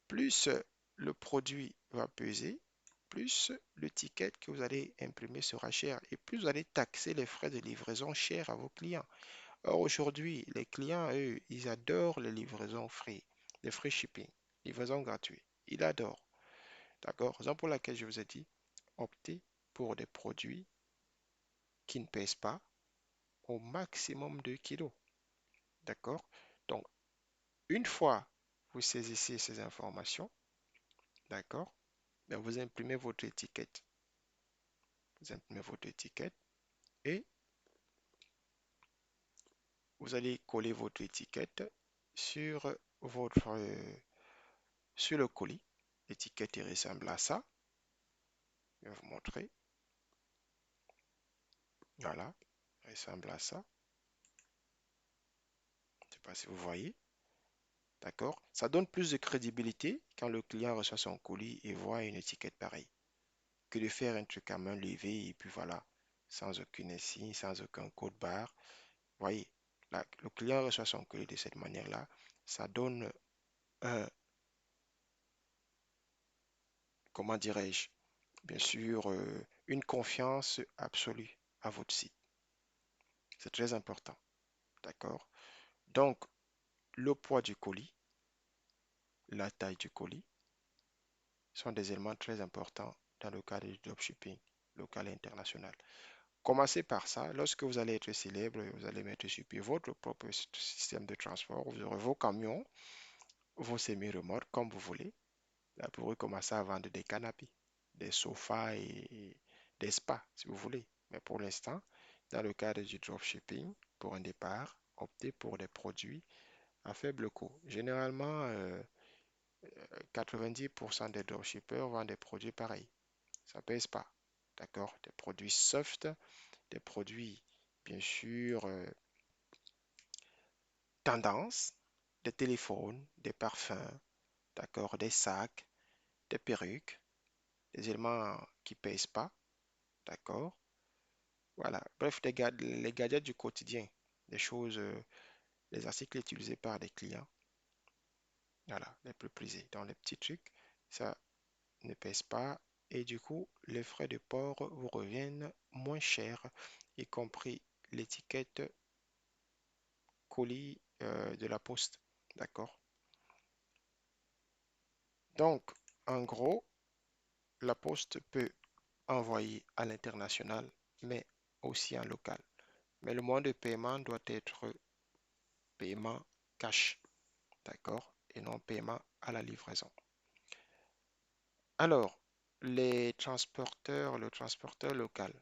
plus le produit va peser, plus le ticket que vous allez imprimer sera cher et plus vous allez taxer les frais de livraison chers à vos clients. Or, aujourd'hui, les clients, eux, ils adorent les livraisons free, les free shipping, livraison gratuite. Ils adorent. D'accord? Raison pour laquelle je vous ai dit, optez pour des produits qui ne pèsent pas au maximum 2 kilos. D'accord? Donc, une fois vous saisissez ces informations, d'accord? Ben, vous imprimez votre étiquette. Vous imprimez votre étiquette et vous allez coller votre étiquette sur sur le colis. L'étiquette ressemble à ça. Je vais vous montrer. Voilà, ressemble à ça. Je ne sais pas si vous voyez. D'accord? Ça donne plus de crédibilité quand le client reçoit son colis et voit une étiquette pareille que de faire un truc à main levée et puis voilà, sans aucune insigne, sans aucun code barre. Voyez, là, le client reçoit son colis de cette manière-là. Ça donne un, comment dirais-je, bien sûr, une confiance absolue à votre site. C'est très important. D'accord? Donc, le poids du colis, la taille du colis sont des éléments très importants dans le cadre du dropshipping local et international. Commencez par ça. Lorsque vous allez être célèbre, vous allez mettre sur pied votre propre système de transport. Vous aurez vos camions, vos semi-remorques, comme vous voulez. Là, vous pourrez commencer à vendre des canapés, des sofas et des spas, si vous voulez. Mais pour l'instant, dans le cadre du dropshipping, pour un départ, optez pour des produits à faible coût. Généralement, 90% des dropshippers vendent des produits pareils. Ça ne pèse pas. D'accord? Des produits soft, des produits, bien sûr, tendance, des téléphones, des parfums, d'accord, des sacs, des perruques, des éléments qui ne pèsent pas, d'accord? Voilà, bref, les gadgets du quotidien, des choses, les articles utilisés par des clients, voilà, les plus prisés. Dans les petits trucs, ça ne pèse pas et du coup, les frais de port vous reviennent moins chers, y compris l'étiquette colis de la poste, d'accord? Donc, en gros, la poste peut envoyer à l'international, mais aussi en local. Mais le moyen de paiement doit être paiement cash, d'accord? Et non paiement à la livraison. Alors, les transporteurs, le transporteur local.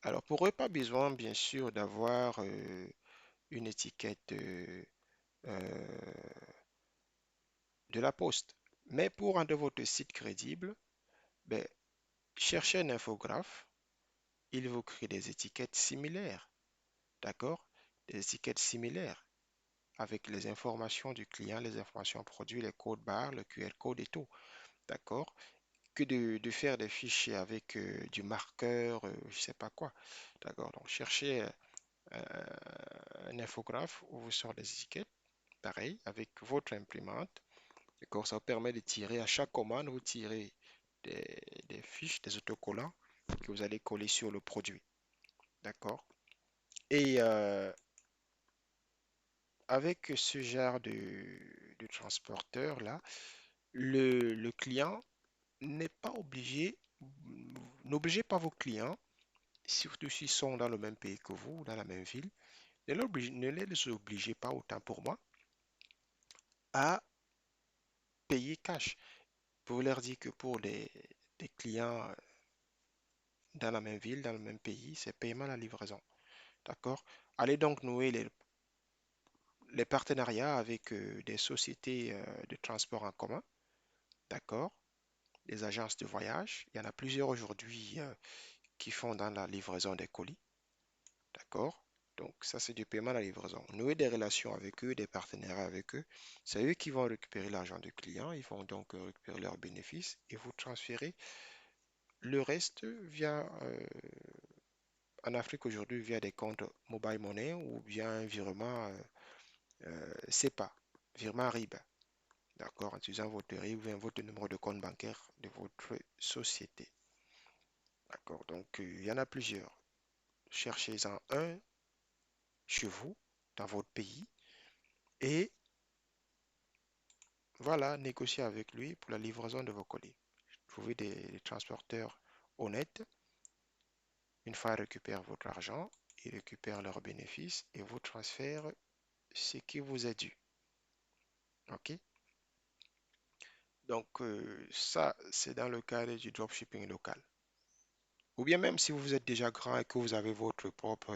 Alors, pour eux, pas besoin, bien sûr, d'avoir une étiquette de la poste. Mais pour rendre votre site crédible, ben, cherchez un infographe. Il vous crée des étiquettes similaires, d'accord? Des étiquettes similaires avec les informations du client, les informations produits, les codes barres, le QR code et tout, d'accord? Que de faire des fichiers avec du marqueur, je sais pas quoi, d'accord? Donc, cherchez un infographe où vous sortez des étiquettes, pareil, avec votre imprimante, d'accord? Ça vous permet de tirer à chaque commande, vous tirez des, des fiches, des autocollants que vous allez coller sur le produit, d'accord? Et avec ce genre de du transporteur, là, le client n'est pas obligé, n'obligez pas vos clients, surtout s'ils sont dans le même pays que vous, dans la même ville, ne les obligez pas, autant pour moi, à payer cash. Vous pouvez leur dire que pour des clients dans la même ville, dans le même pays, c'est paiement à la livraison. D'accord? Allez donc nouer les partenariats avec des sociétés de transport en commun. D'accord? Des agences de voyage. Il y en a plusieurs aujourd'hui qui font dans la livraison des colis. D'accord? Donc, ça, c'est du paiement à la livraison. Nouer des relations avec eux, des partenariats avec eux. C'est eux qui vont récupérer l'argent du client. Ils vont donc récupérer leurs bénéfices et vous transférer le reste via, en Afrique aujourd'hui, via des comptes mobile money ou bien un virement CEPA, virement RIB. D'accord? En utilisant votre RIB ou bien votre numéro de compte bancaire de votre société. D'accord? Donc, il y en a plusieurs. Cherchez-en un chez vous, dans votre pays, et voilà, négociez avec lui pour la livraison de vos colis. Trouvez des transporteurs honnêtes. Une fois ils récupèrent votre argent, ils récupèrent leurs bénéfices et vous transfèrent ce qui vous est dû. OK? Donc, ça, c'est dans le cadre du dropshipping local. Ou bien même si vous êtes déjà grand et que vous avez votre propre,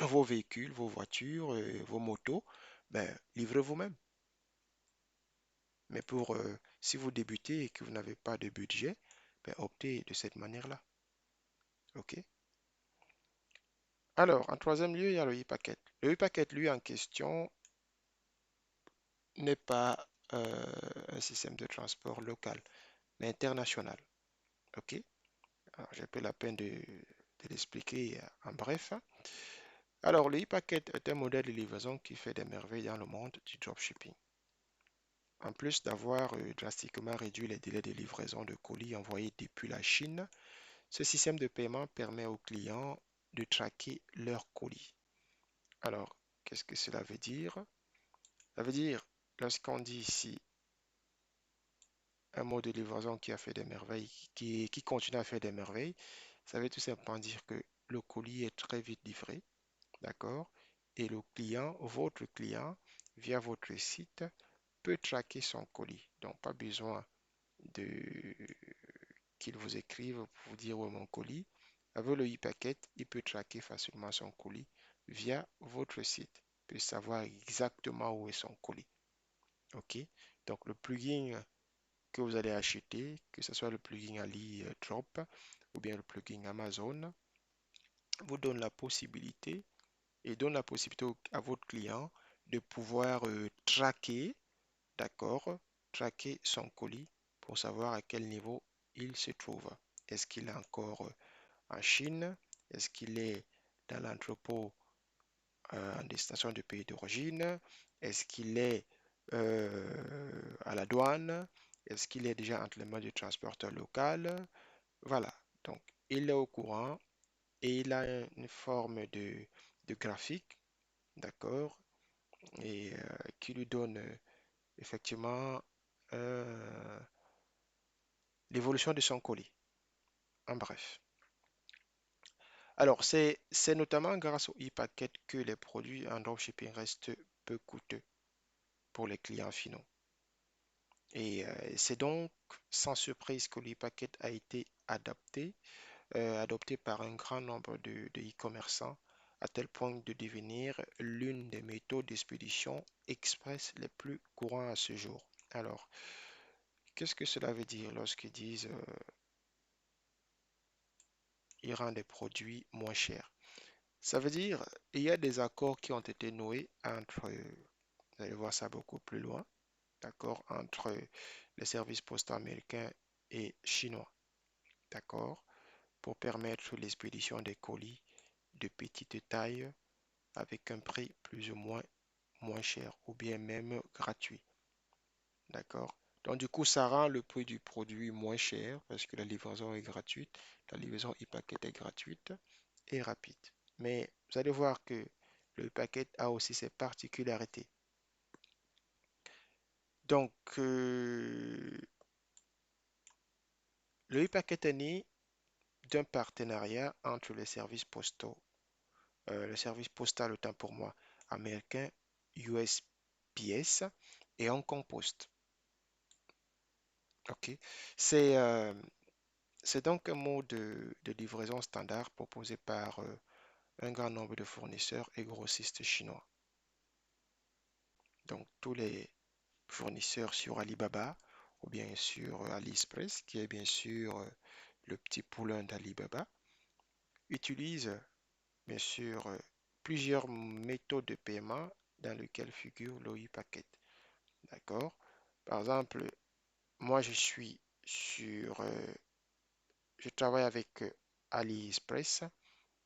vos véhicules, vos voitures, vos motos, ben, livrez vous-même. Mais pour, si vous débutez et que vous n'avez pas de budget, ben, optez de cette manière-là. OK? Alors, en troisième lieu, il y a le e-packet. Le e-packet, lui, en question, n'est pas un système de transport local, mais international. OK? Alors, j'ai pris la peine de l'expliquer en bref. Alors, le e-packet est un modèle de livraison qui fait des merveilles dans le monde du dropshipping. En plus d'avoir drastiquement réduit les délais de livraison de colis envoyés depuis la Chine, ce système de paiement permet aux clients de traquer leurs colis. Alors, qu'est-ce que cela veut dire? Ça veut dire, lorsqu'on dit ici un mot de livraison qui a fait des merveilles, qui continue à faire des merveilles, ça veut tout simplement dire que le colis est très vite livré, d'accord? Et le client, votre client, via votre site, peut traquer son colis. Donc, pas besoin de qu'il vous écrive pour vous dire où est mon colis. Avec le e-packet, il peut traquer facilement son colis via votre site. Il peut savoir exactement où est son colis. OK? Donc, le plugin que vous allez acheter, que ce soit le plugin AliDrop ou bien le plugin Amazon, vous donne la possibilité et donne la possibilité à votre client de pouvoir traquer, d'accord, traquer son colis pour savoir à quel niveau il se trouve. Est-ce qu'il est encore en Chine? Est-ce qu'il est dans l'entrepôt en destination du pays d'origine? Est-ce qu'il est à la douane? Est-ce qu'il est déjà entre les mains du transporteur local? Voilà, donc il est au courant et il a une forme de graphique, d'accord, et qui lui donne effectivement euh, l'évolution de son colis, en bref. Alors, c'est notamment grâce au e-packet que les produits en dropshipping restent peu coûteux pour les clients finaux. Et c'est donc sans surprise que l'e-packet a été adopté par un grand nombre de e-commerçants à tel point de devenir l'une des méthodes d'expédition express les plus courantes à ce jour. Alors, qu'est-ce que cela veut dire lorsqu'ils disent ils rendent des produits moins chers? Ça veut dire il y a des accords qui ont été noués entre, vous allez voir ça beaucoup plus loin, d'accord, entre les services postaux américains et chinois, d'accord, pour permettre l'expédition des colis de petite taille avec un prix plus ou moins cher ou bien même gratuit. D'accord? Donc du coup, ça rend le prix du produit moins cher parce que la livraison est gratuite, la livraison e-packet est gratuite et rapide. Mais vous allez voir que le paquet a aussi ses particularités. Donc, le e-packet est né d'un partenariat entre les services postaux, le service postal autant pour moi américain USPS et Hong Kong Post. Ok, c'est c'est donc un mode de livraison standard proposé par un grand nombre de fournisseurs et grossistes chinois. Donc tous les fournisseurs sur Alibaba ou bien sur AliExpress, qui est bien sûr le petit poulain d'Alibaba, utilisent bien sûr plusieurs méthodes de paiement dans lesquelles figure le e-packet. D'accord? Par exemple, moi je suis sur, je travaille avec AliExpress.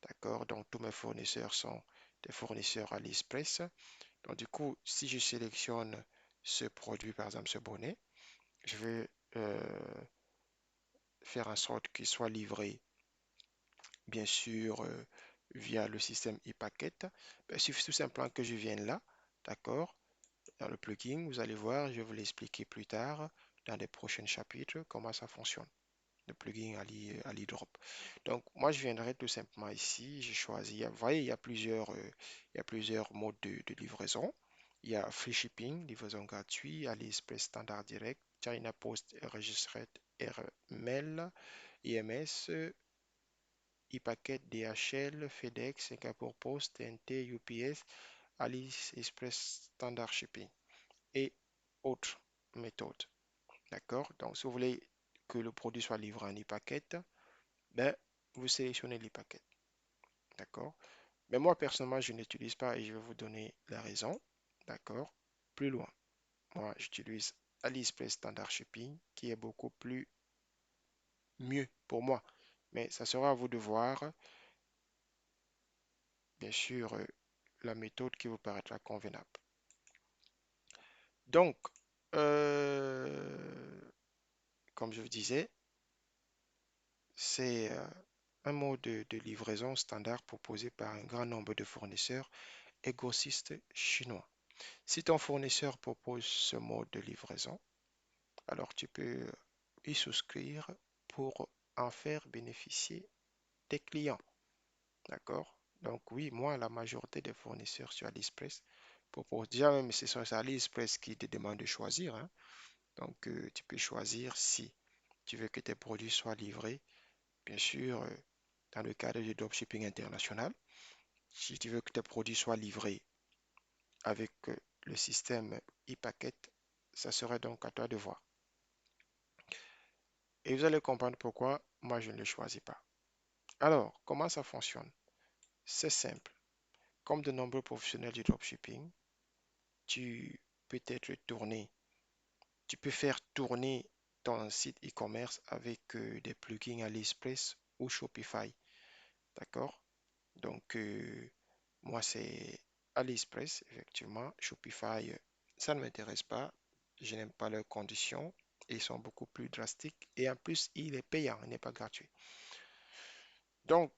D'accord? Donc tous mes fournisseurs sont des fournisseurs AliExpress. Donc du coup, si je sélectionne ce produit, par exemple ce bonnet, je vais faire en sorte qu'il soit livré, bien sûr, via le système e-packet. Ben, il suffit tout simplement que je vienne là, d'accord? Dans le plugin, vous allez voir, je vais vous l'expliquer plus tard dans les prochains chapitres comment ça fonctionne, le plugin AliDrop. Donc, moi, je viendrai tout simplement ici, je choisis, vous voyez, il y a plusieurs modes de livraison. Il y a Free Shipping, livraison gratuite, AliExpress Standard Direct, China Post Registered RML, IMS, e-packet, DHL, FedEx, Singapore Post, TNT, UPS, AliExpress Standard Shipping et autres méthodes. D'accord? Donc, si vous voulez que le produit soit livré en e-packet, ben, vous sélectionnez l'e-packet. D'accord? Mais moi, personnellement, je n'utilise pas et je vais vous donner la raison. D'accord? Plus loin. Moi, j'utilise AliExpress Standard Shipping qui est beaucoup plus mieux pour moi. Mais ça sera à vous de voir, bien sûr, la méthode qui vous paraîtra convenable. Donc, comme je vous disais, c'est un mode de livraison standard proposé par un grand nombre de fournisseurs et grossistes chinois. Si ton fournisseur propose ce mode de livraison, alors tu peux y souscrire pour en faire bénéficier tes clients. D'accord? Donc oui, moi, la majorité des fournisseurs sur AliExpress proposent, déjà même ce sont AliExpress qui te demande de choisir, hein. Donc tu peux choisir si tu veux que tes produits soient livrés, bien sûr, dans le cadre du dropshipping international. Si tu veux que tes produits soient livrés avec le système e-packet, ça serait donc à toi de voir. Et vous allez comprendre pourquoi moi je ne le choisis pas. Alors, comment ça fonctionne? C'est simple. Comme de nombreux professionnels du dropshipping, tu peux être tourné, tu peux faire tourner ton site e-commerce avec des plugins AliExpress ou Shopify. D'accord? Donc, moi, c'est AliExpress, effectivement. Shopify, ça ne m'intéresse pas. Je n'aime pas leurs conditions. Ils sont beaucoup plus drastiques. Et en plus, il est payant, il n'est pas gratuit. Donc,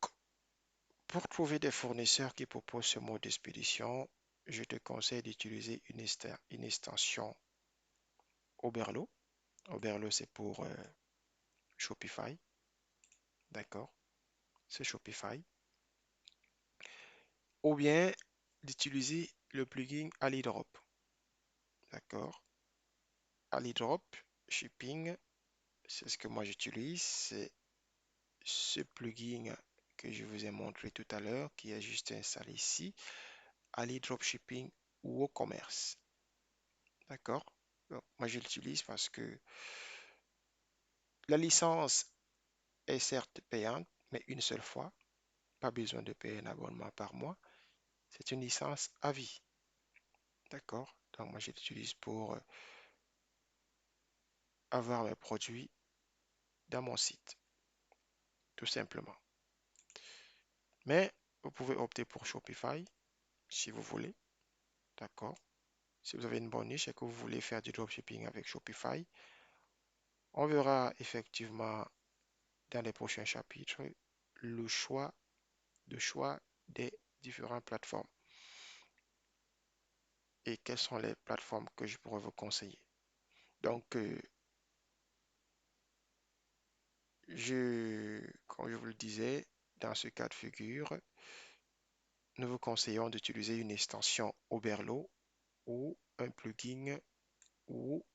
pour trouver des fournisseurs qui proposent ce mode d'expédition, je te conseille d'utiliser une extension Oberlo. Oberlo, c'est pour Shopify. D'accord? C'est Shopify. Ou bien d'utiliser le plugin AliDrop. D'accord? AliDrop Shipping, c'est ce que moi j'utilise. C'est ce plugin que je vous ai montré tout à l'heure qui est juste installé ici. AliDrop Shipping WooCommerce. D'accord? Donc, moi je l'utilise parce que la licence est certes payante, mais une seule fois. Pas besoin de payer un abonnement par mois. C'est une licence à vie. D'accord? Donc moi je l'utilise pour avoir mes produits dans mon site, tout simplement. Mais vous pouvez opter pour Shopify si vous voulez. D'accord? Si vous avez une bonne niche et que vous voulez faire du dropshipping avec Shopify, on verra effectivement dans les prochains chapitres le choix des différentes plateformes et quelles sont les plateformes que je pourrais vous conseiller. Donc, comme je vous le disais, dans ce cas de figure, nous vous conseillons d'utiliser une extension Oberlo ou un plugin ou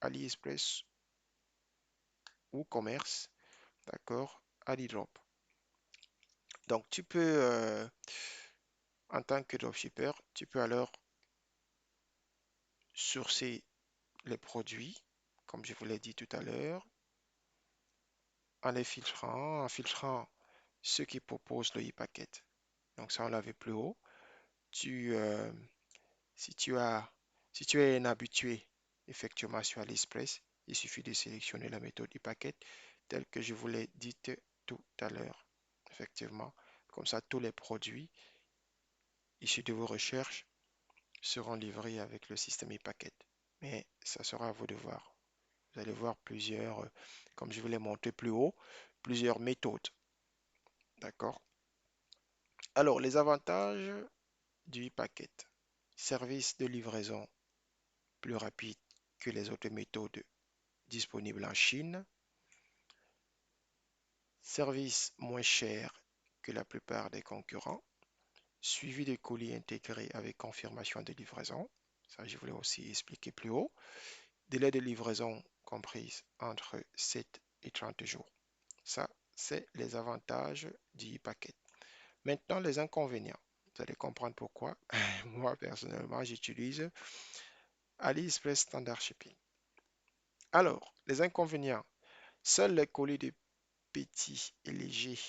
AliExpress ou Commerce, d'accord, AliDrop. Donc, en tant que dropshipper, tu peux alors sourcer les produits, comme je vous l'ai dit tout à l'heure, en filtrant ceux qui proposent le e-packet. Donc, ça, on l'a vu plus haut. Tu, euh, si tu as, si tu es un habitué, effectivement, sur AliExpress, il suffit de sélectionner la méthode e-packet telle que je vous l'ai dite tout à l'heure. Effectivement, comme ça, tous les produits issus de vos recherches seront livrés avec le système e-packet. Mais ça sera à vous de voir. Vous allez voir comme je vous l'ai montré plus haut, plusieurs méthodes. D'accord? Alors, les avantages du e-packet. Service de livraison plus rapide que les autres méthodes disponibles en Chine. Service moins cher que la plupart des concurrents. Suivi de colis intégrés avec confirmation de livraison. Ça, je voulais aussi expliquer plus haut. Délai de livraison comprise entre 7 et 30 jours. Ça, c'est les avantages du e-packet. Maintenant, les inconvénients. Vous allez comprendre pourquoi. Moi, personnellement, j'utilise AliExpress Standard Shipping. Alors, les inconvénients. Seuls les colis de petits et légers,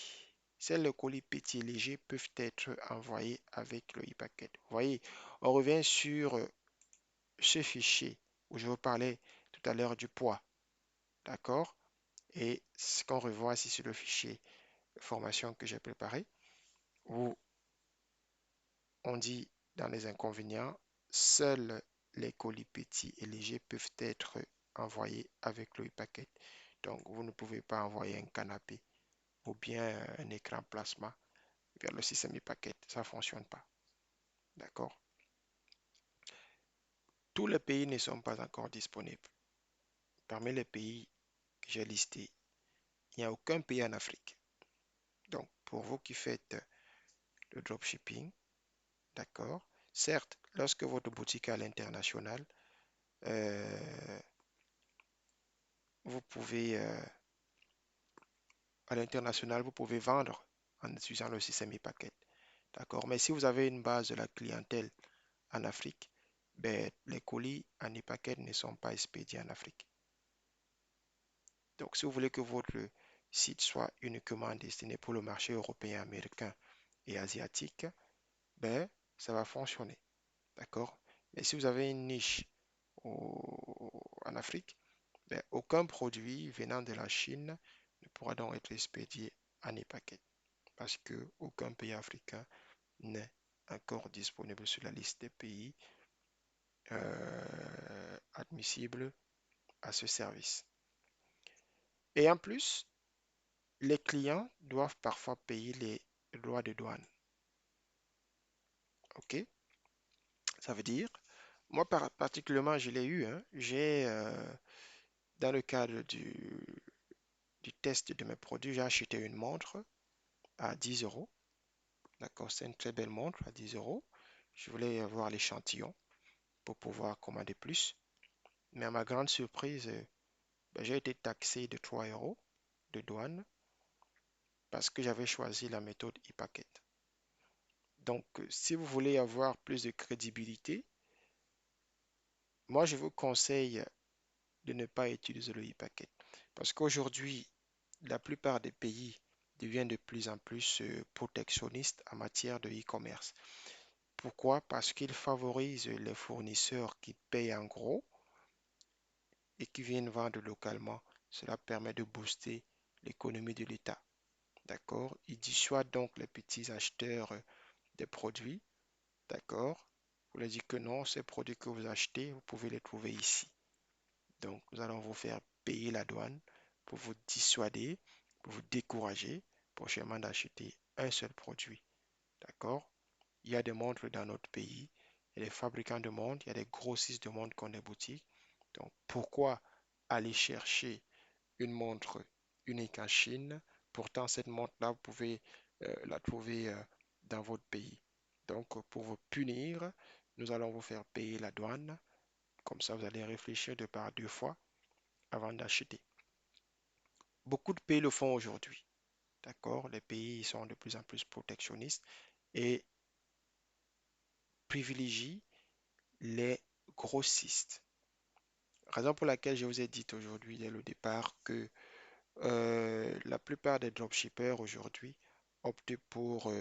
seuls les colis petits et légers peuvent être envoyés avec le e-packet. Vous voyez, on revient sur ce fichier où je vous parlais tout à l'heure du poids. D'accord? Et ce qu'on revoit ici sur le fichier formation que j'ai préparé, où on dit dans les inconvénients, seuls les colis petits et légers peuvent être envoyés avec le e-packet. Donc, vous ne pouvez pas envoyer un canapé ou bien un écran plasma vers le système e-packet. Ça ne fonctionne pas. D'accord? Tous les pays ne sont pas encore disponibles. Parmi les pays que j'ai listés, il n'y a aucun pays en Afrique. Donc, pour vous qui faites le dropshipping, d'accord? Certes, lorsque votre boutique est à l'international, euh, vous pouvez, à l'international, vous pouvez vendre en utilisant le système e-packet. D'accord? Mais si vous avez une base de la clientèle en Afrique, ben, les colis en e-packet ne sont pas expédiés en Afrique. Donc, si vous voulez que votre site soit uniquement destiné pour le marché européen, américain et asiatique, ben, ça va fonctionner. D'accord? Mais si vous avez une niche en Afrique, ben, aucun produit venant de la Chine ne pourra donc être expédié en e-packet parce qu'aucun pays africain n'est encore disponible sur la liste des pays admissibles à ce service. Et en plus, les clients doivent parfois payer les droits de douane. OK? Ça veut dire, moi particulièrement, je l'ai eu, hein. Dans le cadre du test de mes produits, j'ai acheté une montre à 10 euros. D'accord? C'est une très belle montre à 10 euros. Je voulais avoir l'échantillon pour pouvoir commander plus. Mais à ma grande surprise, ben, j'ai été taxé de 3 euros de douane parce que j'avais choisi la méthode e-packet. Donc, si vous voulez avoir plus de crédibilité, moi, je vous conseille de ne pas utiliser le e-packet. Parce qu'aujourd'hui, la plupart des pays deviennent de plus en plus protectionnistes en matière de e-commerce. Pourquoi? Parce qu'ils favorisent les fournisseurs qui payent en gros et qui viennent vendre localement. Cela permet de booster l'économie de l'État. D'accord? Ils dissuadent donc les petits acheteurs des produits. D'accord? Vous leur dites que non, ces produits que vous achetez, vous pouvez les trouver ici. Donc, nous allons vous faire payer la douane pour vous dissuader, pour vous décourager prochainement d'acheter un seul produit. D'accord? Il y a des montres dans notre pays, il y a des fabricants de montres, il y a des grossistes de montres qui ont des boutiques. Donc, pourquoi aller chercher une montre unique en Chine? Pourtant, cette montre-là, vous pouvez la trouver dans votre pays. Donc, pour vous punir, nous allons vous faire payer la douane. Comme ça, vous allez réfléchir de par deux fois avant d'acheter. Beaucoup de pays le font aujourd'hui. D'accord? Les pays sont de plus en plus protectionnistes et privilégient les grossistes. Raison pour laquelle je vous ai dit aujourd'hui dès le départ que la plupart des dropshippers aujourd'hui optent pour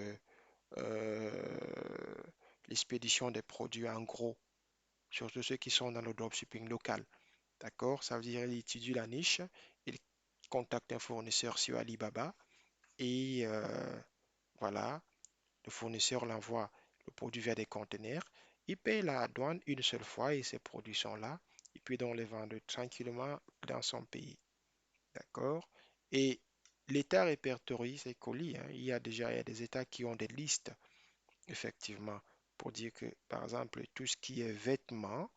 l'expédition des produits en gros, surtout ceux qui sont dans le dropshipping local. D'accord? Ça veut dire qu'ils étudient la niche, ils contactent un fournisseur sur Alibaba et voilà, le fournisseur l'envoie le produit via des conteneurs. Il paye la douane une seule fois et ces produits sont là. Il peut donc les vendre tranquillement dans son pays. D'accord? Et l'État répertorie ces colis, hein. Il y a des États qui ont des listes, effectivement, pour dire que, par exemple, tout ce qui est vêtements,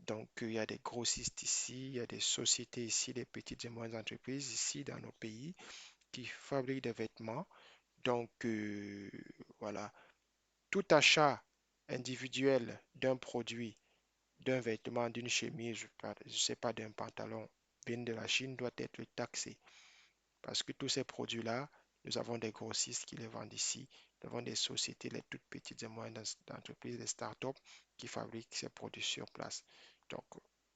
donc il y a des grossistes ici, il y a des sociétés ici, des petites et moyennes entreprises ici dans nos pays qui fabriquent des vêtements. Donc, voilà, tout achat individuel d'un produit, d'un vêtement, d'une chemise, je sais pas, d'un pantalon, bien de la Chine doit être taxé. Parce que tous ces produits-là, nous avons des grossistes qui les vendent ici. Nous avons des sociétés, les toutes petites et moyennes entreprises, des startups qui fabriquent ces produits sur place. Donc,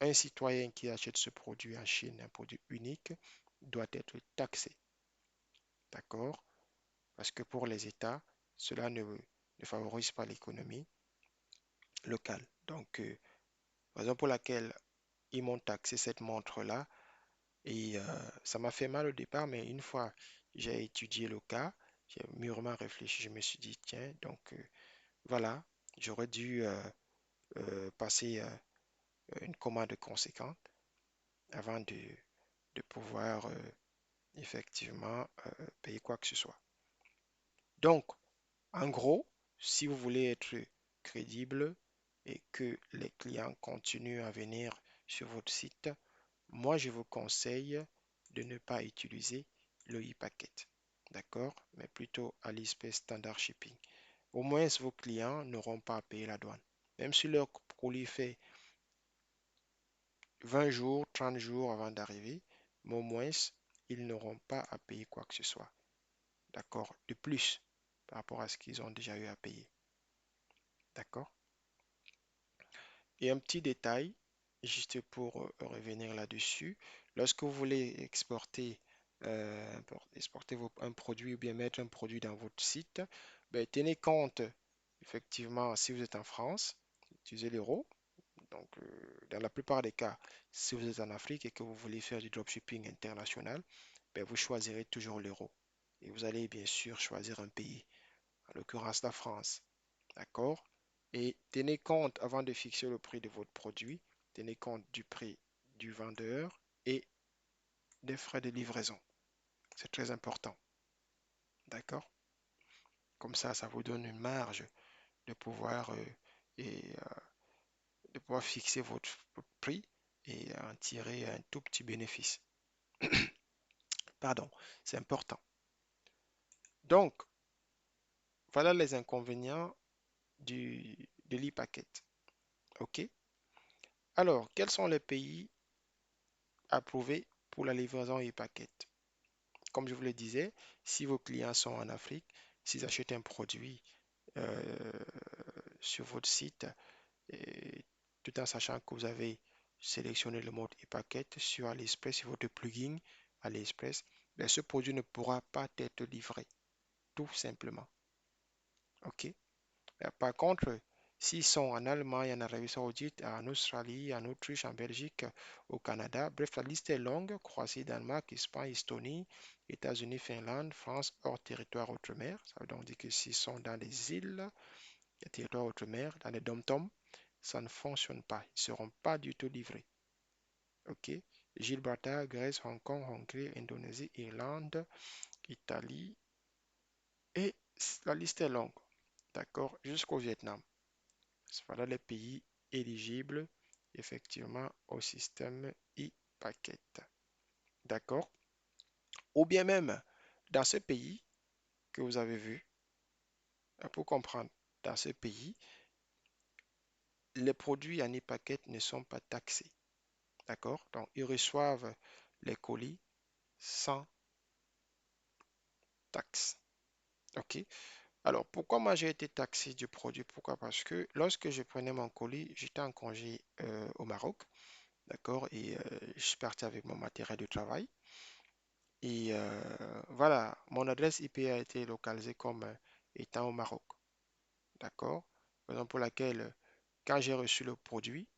un citoyen qui achète ce produit en Chine, un produit unique, doit être taxé. D'accord? Parce que pour les États, cela ne favorise pas l'économie locale. Donc, raison pour laquelle ils m'ont taxé cette montre-là. Et ça m'a fait mal au départ, mais une fois j'ai étudié le cas, j'ai mûrement réfléchi, je me suis dit, tiens, donc voilà, j'aurais dû passer une commande conséquente avant de pouvoir effectivement payer quoi que ce soit. Donc, en gros, si vous voulez être crédible et que les clients continuent à venir sur votre site, moi, je vous conseille de ne pas utiliser le e-packet, d'accord? Mais plutôt AliExpress Standard Shipping. Au moins, vos clients n'auront pas à payer la douane. Même si leur colis fait 20 jours, 30 jours avant d'arriver, mais au moins, ils n'auront pas à payer quoi que ce soit, d'accord? De plus, par rapport à ce qu'ils ont déjà eu à payer, d'accord? Et un petit détail, juste pour revenir là-dessus, lorsque vous voulez exporter un produit ou bien mettre un produit dans votre site, ben, tenez compte, effectivement, si vous êtes en France, utilisez l'euro. Donc, dans la plupart des cas, si vous êtes en Afrique et que vous voulez faire du dropshipping international, ben, vous choisirez toujours l'euro. Et vous allez bien sûr choisir un pays, en l'occurrence la France. D'accord? Et tenez compte, avant de fixer le prix de votre produit, tenez compte du prix du vendeur et des frais de livraison. C'est très important. D'accord? Comme ça vous donne une marge de pouvoir, et, de pouvoir fixer votre prix et en tirer un tout petit bénéfice. Pardon, c'est important. Donc, voilà les inconvénients de l'e-packet. OK? Alors, quels sont les pays approuvés pour la livraison e-packet? Comme je vous le disais, si vos clients sont en Afrique, s'ils achètent un produit euh, sur votre site, et tout en sachant que vous avez sélectionné le mode e-packet sur AliExpress, sur votre plugin AliExpress, ben, ce produit ne pourra pas être livré, tout simplement. OK? Par contre, s'ils sont en Allemagne, en Arabie Saoudite, en Australie, en Autriche, en Belgique, au Canada, bref, la liste est longue, Croatie, Danemark, Espagne, Estonie, États-Unis, Finlande, France, hors territoire outre-mer. Ça veut donc dire que s'ils sont dans les îles, les territoires outre-mer, dans les dom-toms, ça ne fonctionne pas. Ils ne seront pas du tout livrés. OK? Gibraltar, Grèce, Hong Kong, Hongrie, Indonésie, Irlande, Italie, et la liste est longue. D'accord? Jusqu'au Vietnam. Voilà les pays éligibles effectivement au système e-packet. D'accord? Ou bien même dans ce pays que vous avez vu, pour comprendre, dans ce pays, les produits en e-packet ne sont pas taxés. D'accord? Donc, ils reçoivent les colis sans taxe. OK? Alors, pourquoi moi j'ai été taxé du produit? Pourquoi? Parce que lorsque je prenais mon colis, j'étais en congé au Maroc. D'accord? Et je suis parti avec mon matériel de travail. Et voilà, mon adresse IP a été localisée comme étant au Maroc. D'accord? Raison pour laquelle, quand j'ai reçu le produit,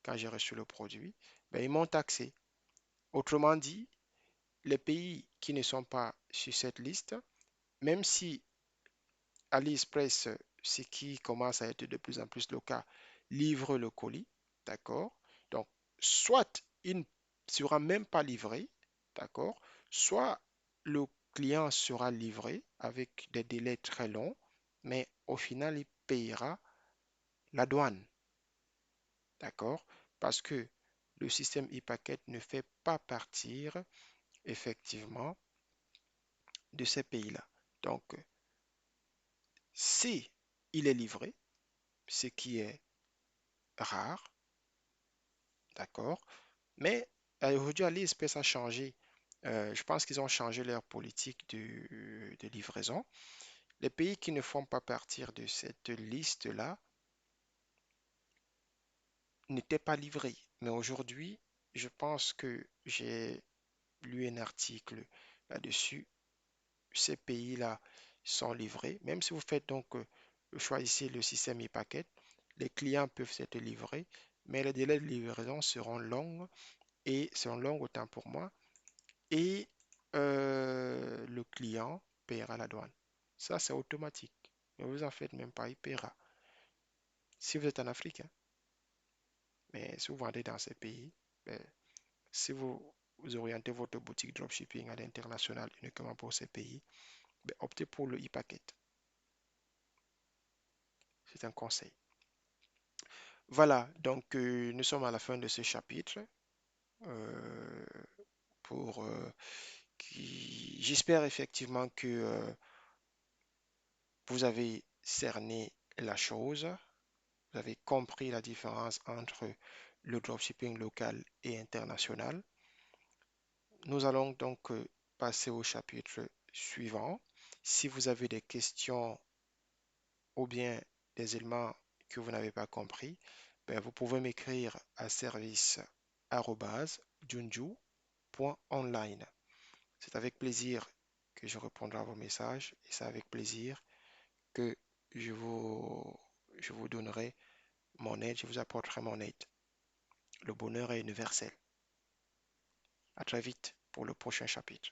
quand j'ai reçu le produit, ben, ils m'ont taxé. Autrement dit, les pays qui ne sont pas sur cette liste, même si AliExpress, ce qui commence à être de plus en plus le cas, livre le colis, d'accord? Donc, soit il ne sera même pas livré, d'accord? Soit le client sera livré avec des délais très longs, mais au final, il payera la douane, d'accord? Parce que le système e-packet ne fait pas partir effectivement de ces pays-là. Donc, si il est livré, ce qui est rare, d'accord? Mais aujourd'hui, AliExpress a changé. Je pense qu'ils ont changé leur politique de livraison. Les pays qui ne font pas partir de cette liste-là n'étaient pas livrés. Mais aujourd'hui, je pense que j'ai lu un article là-dessus. Ces pays-là sont livrés. Même si vous faites donc choisissez le système e-packet, les clients peuvent être livrés, mais les délais de livraison seront longs autant pour moi et le client paiera la douane. Ça, c'est automatique. Ne vous en faites même pas, il paiera. Si vous êtes en Afrique, hein. Mais si vous vendez dans ces pays, ben, si vous orientez votre boutique dropshipping à l'international uniquement pour ces pays, ben, optez pour le e-packet. C'est un conseil. Voilà, donc nous sommes à la fin de ce chapitre. euh, pour J'espère effectivement que vous avez cerné la chose, vous avez compris la différence entre le dropshipping local et international. Nous allons donc passer au chapitre suivant. Si vous avez des questions ou bien des éléments que vous n'avez pas compris, ben, vous pouvez m'écrire à service@junju.online. C'est avec plaisir que je répondrai à vos messages et c'est avec plaisir que je vous, je vous donnerai mon aide, je vous apporterai mon aide. Le bonheur est universel. À très vite pour le prochain chapitre.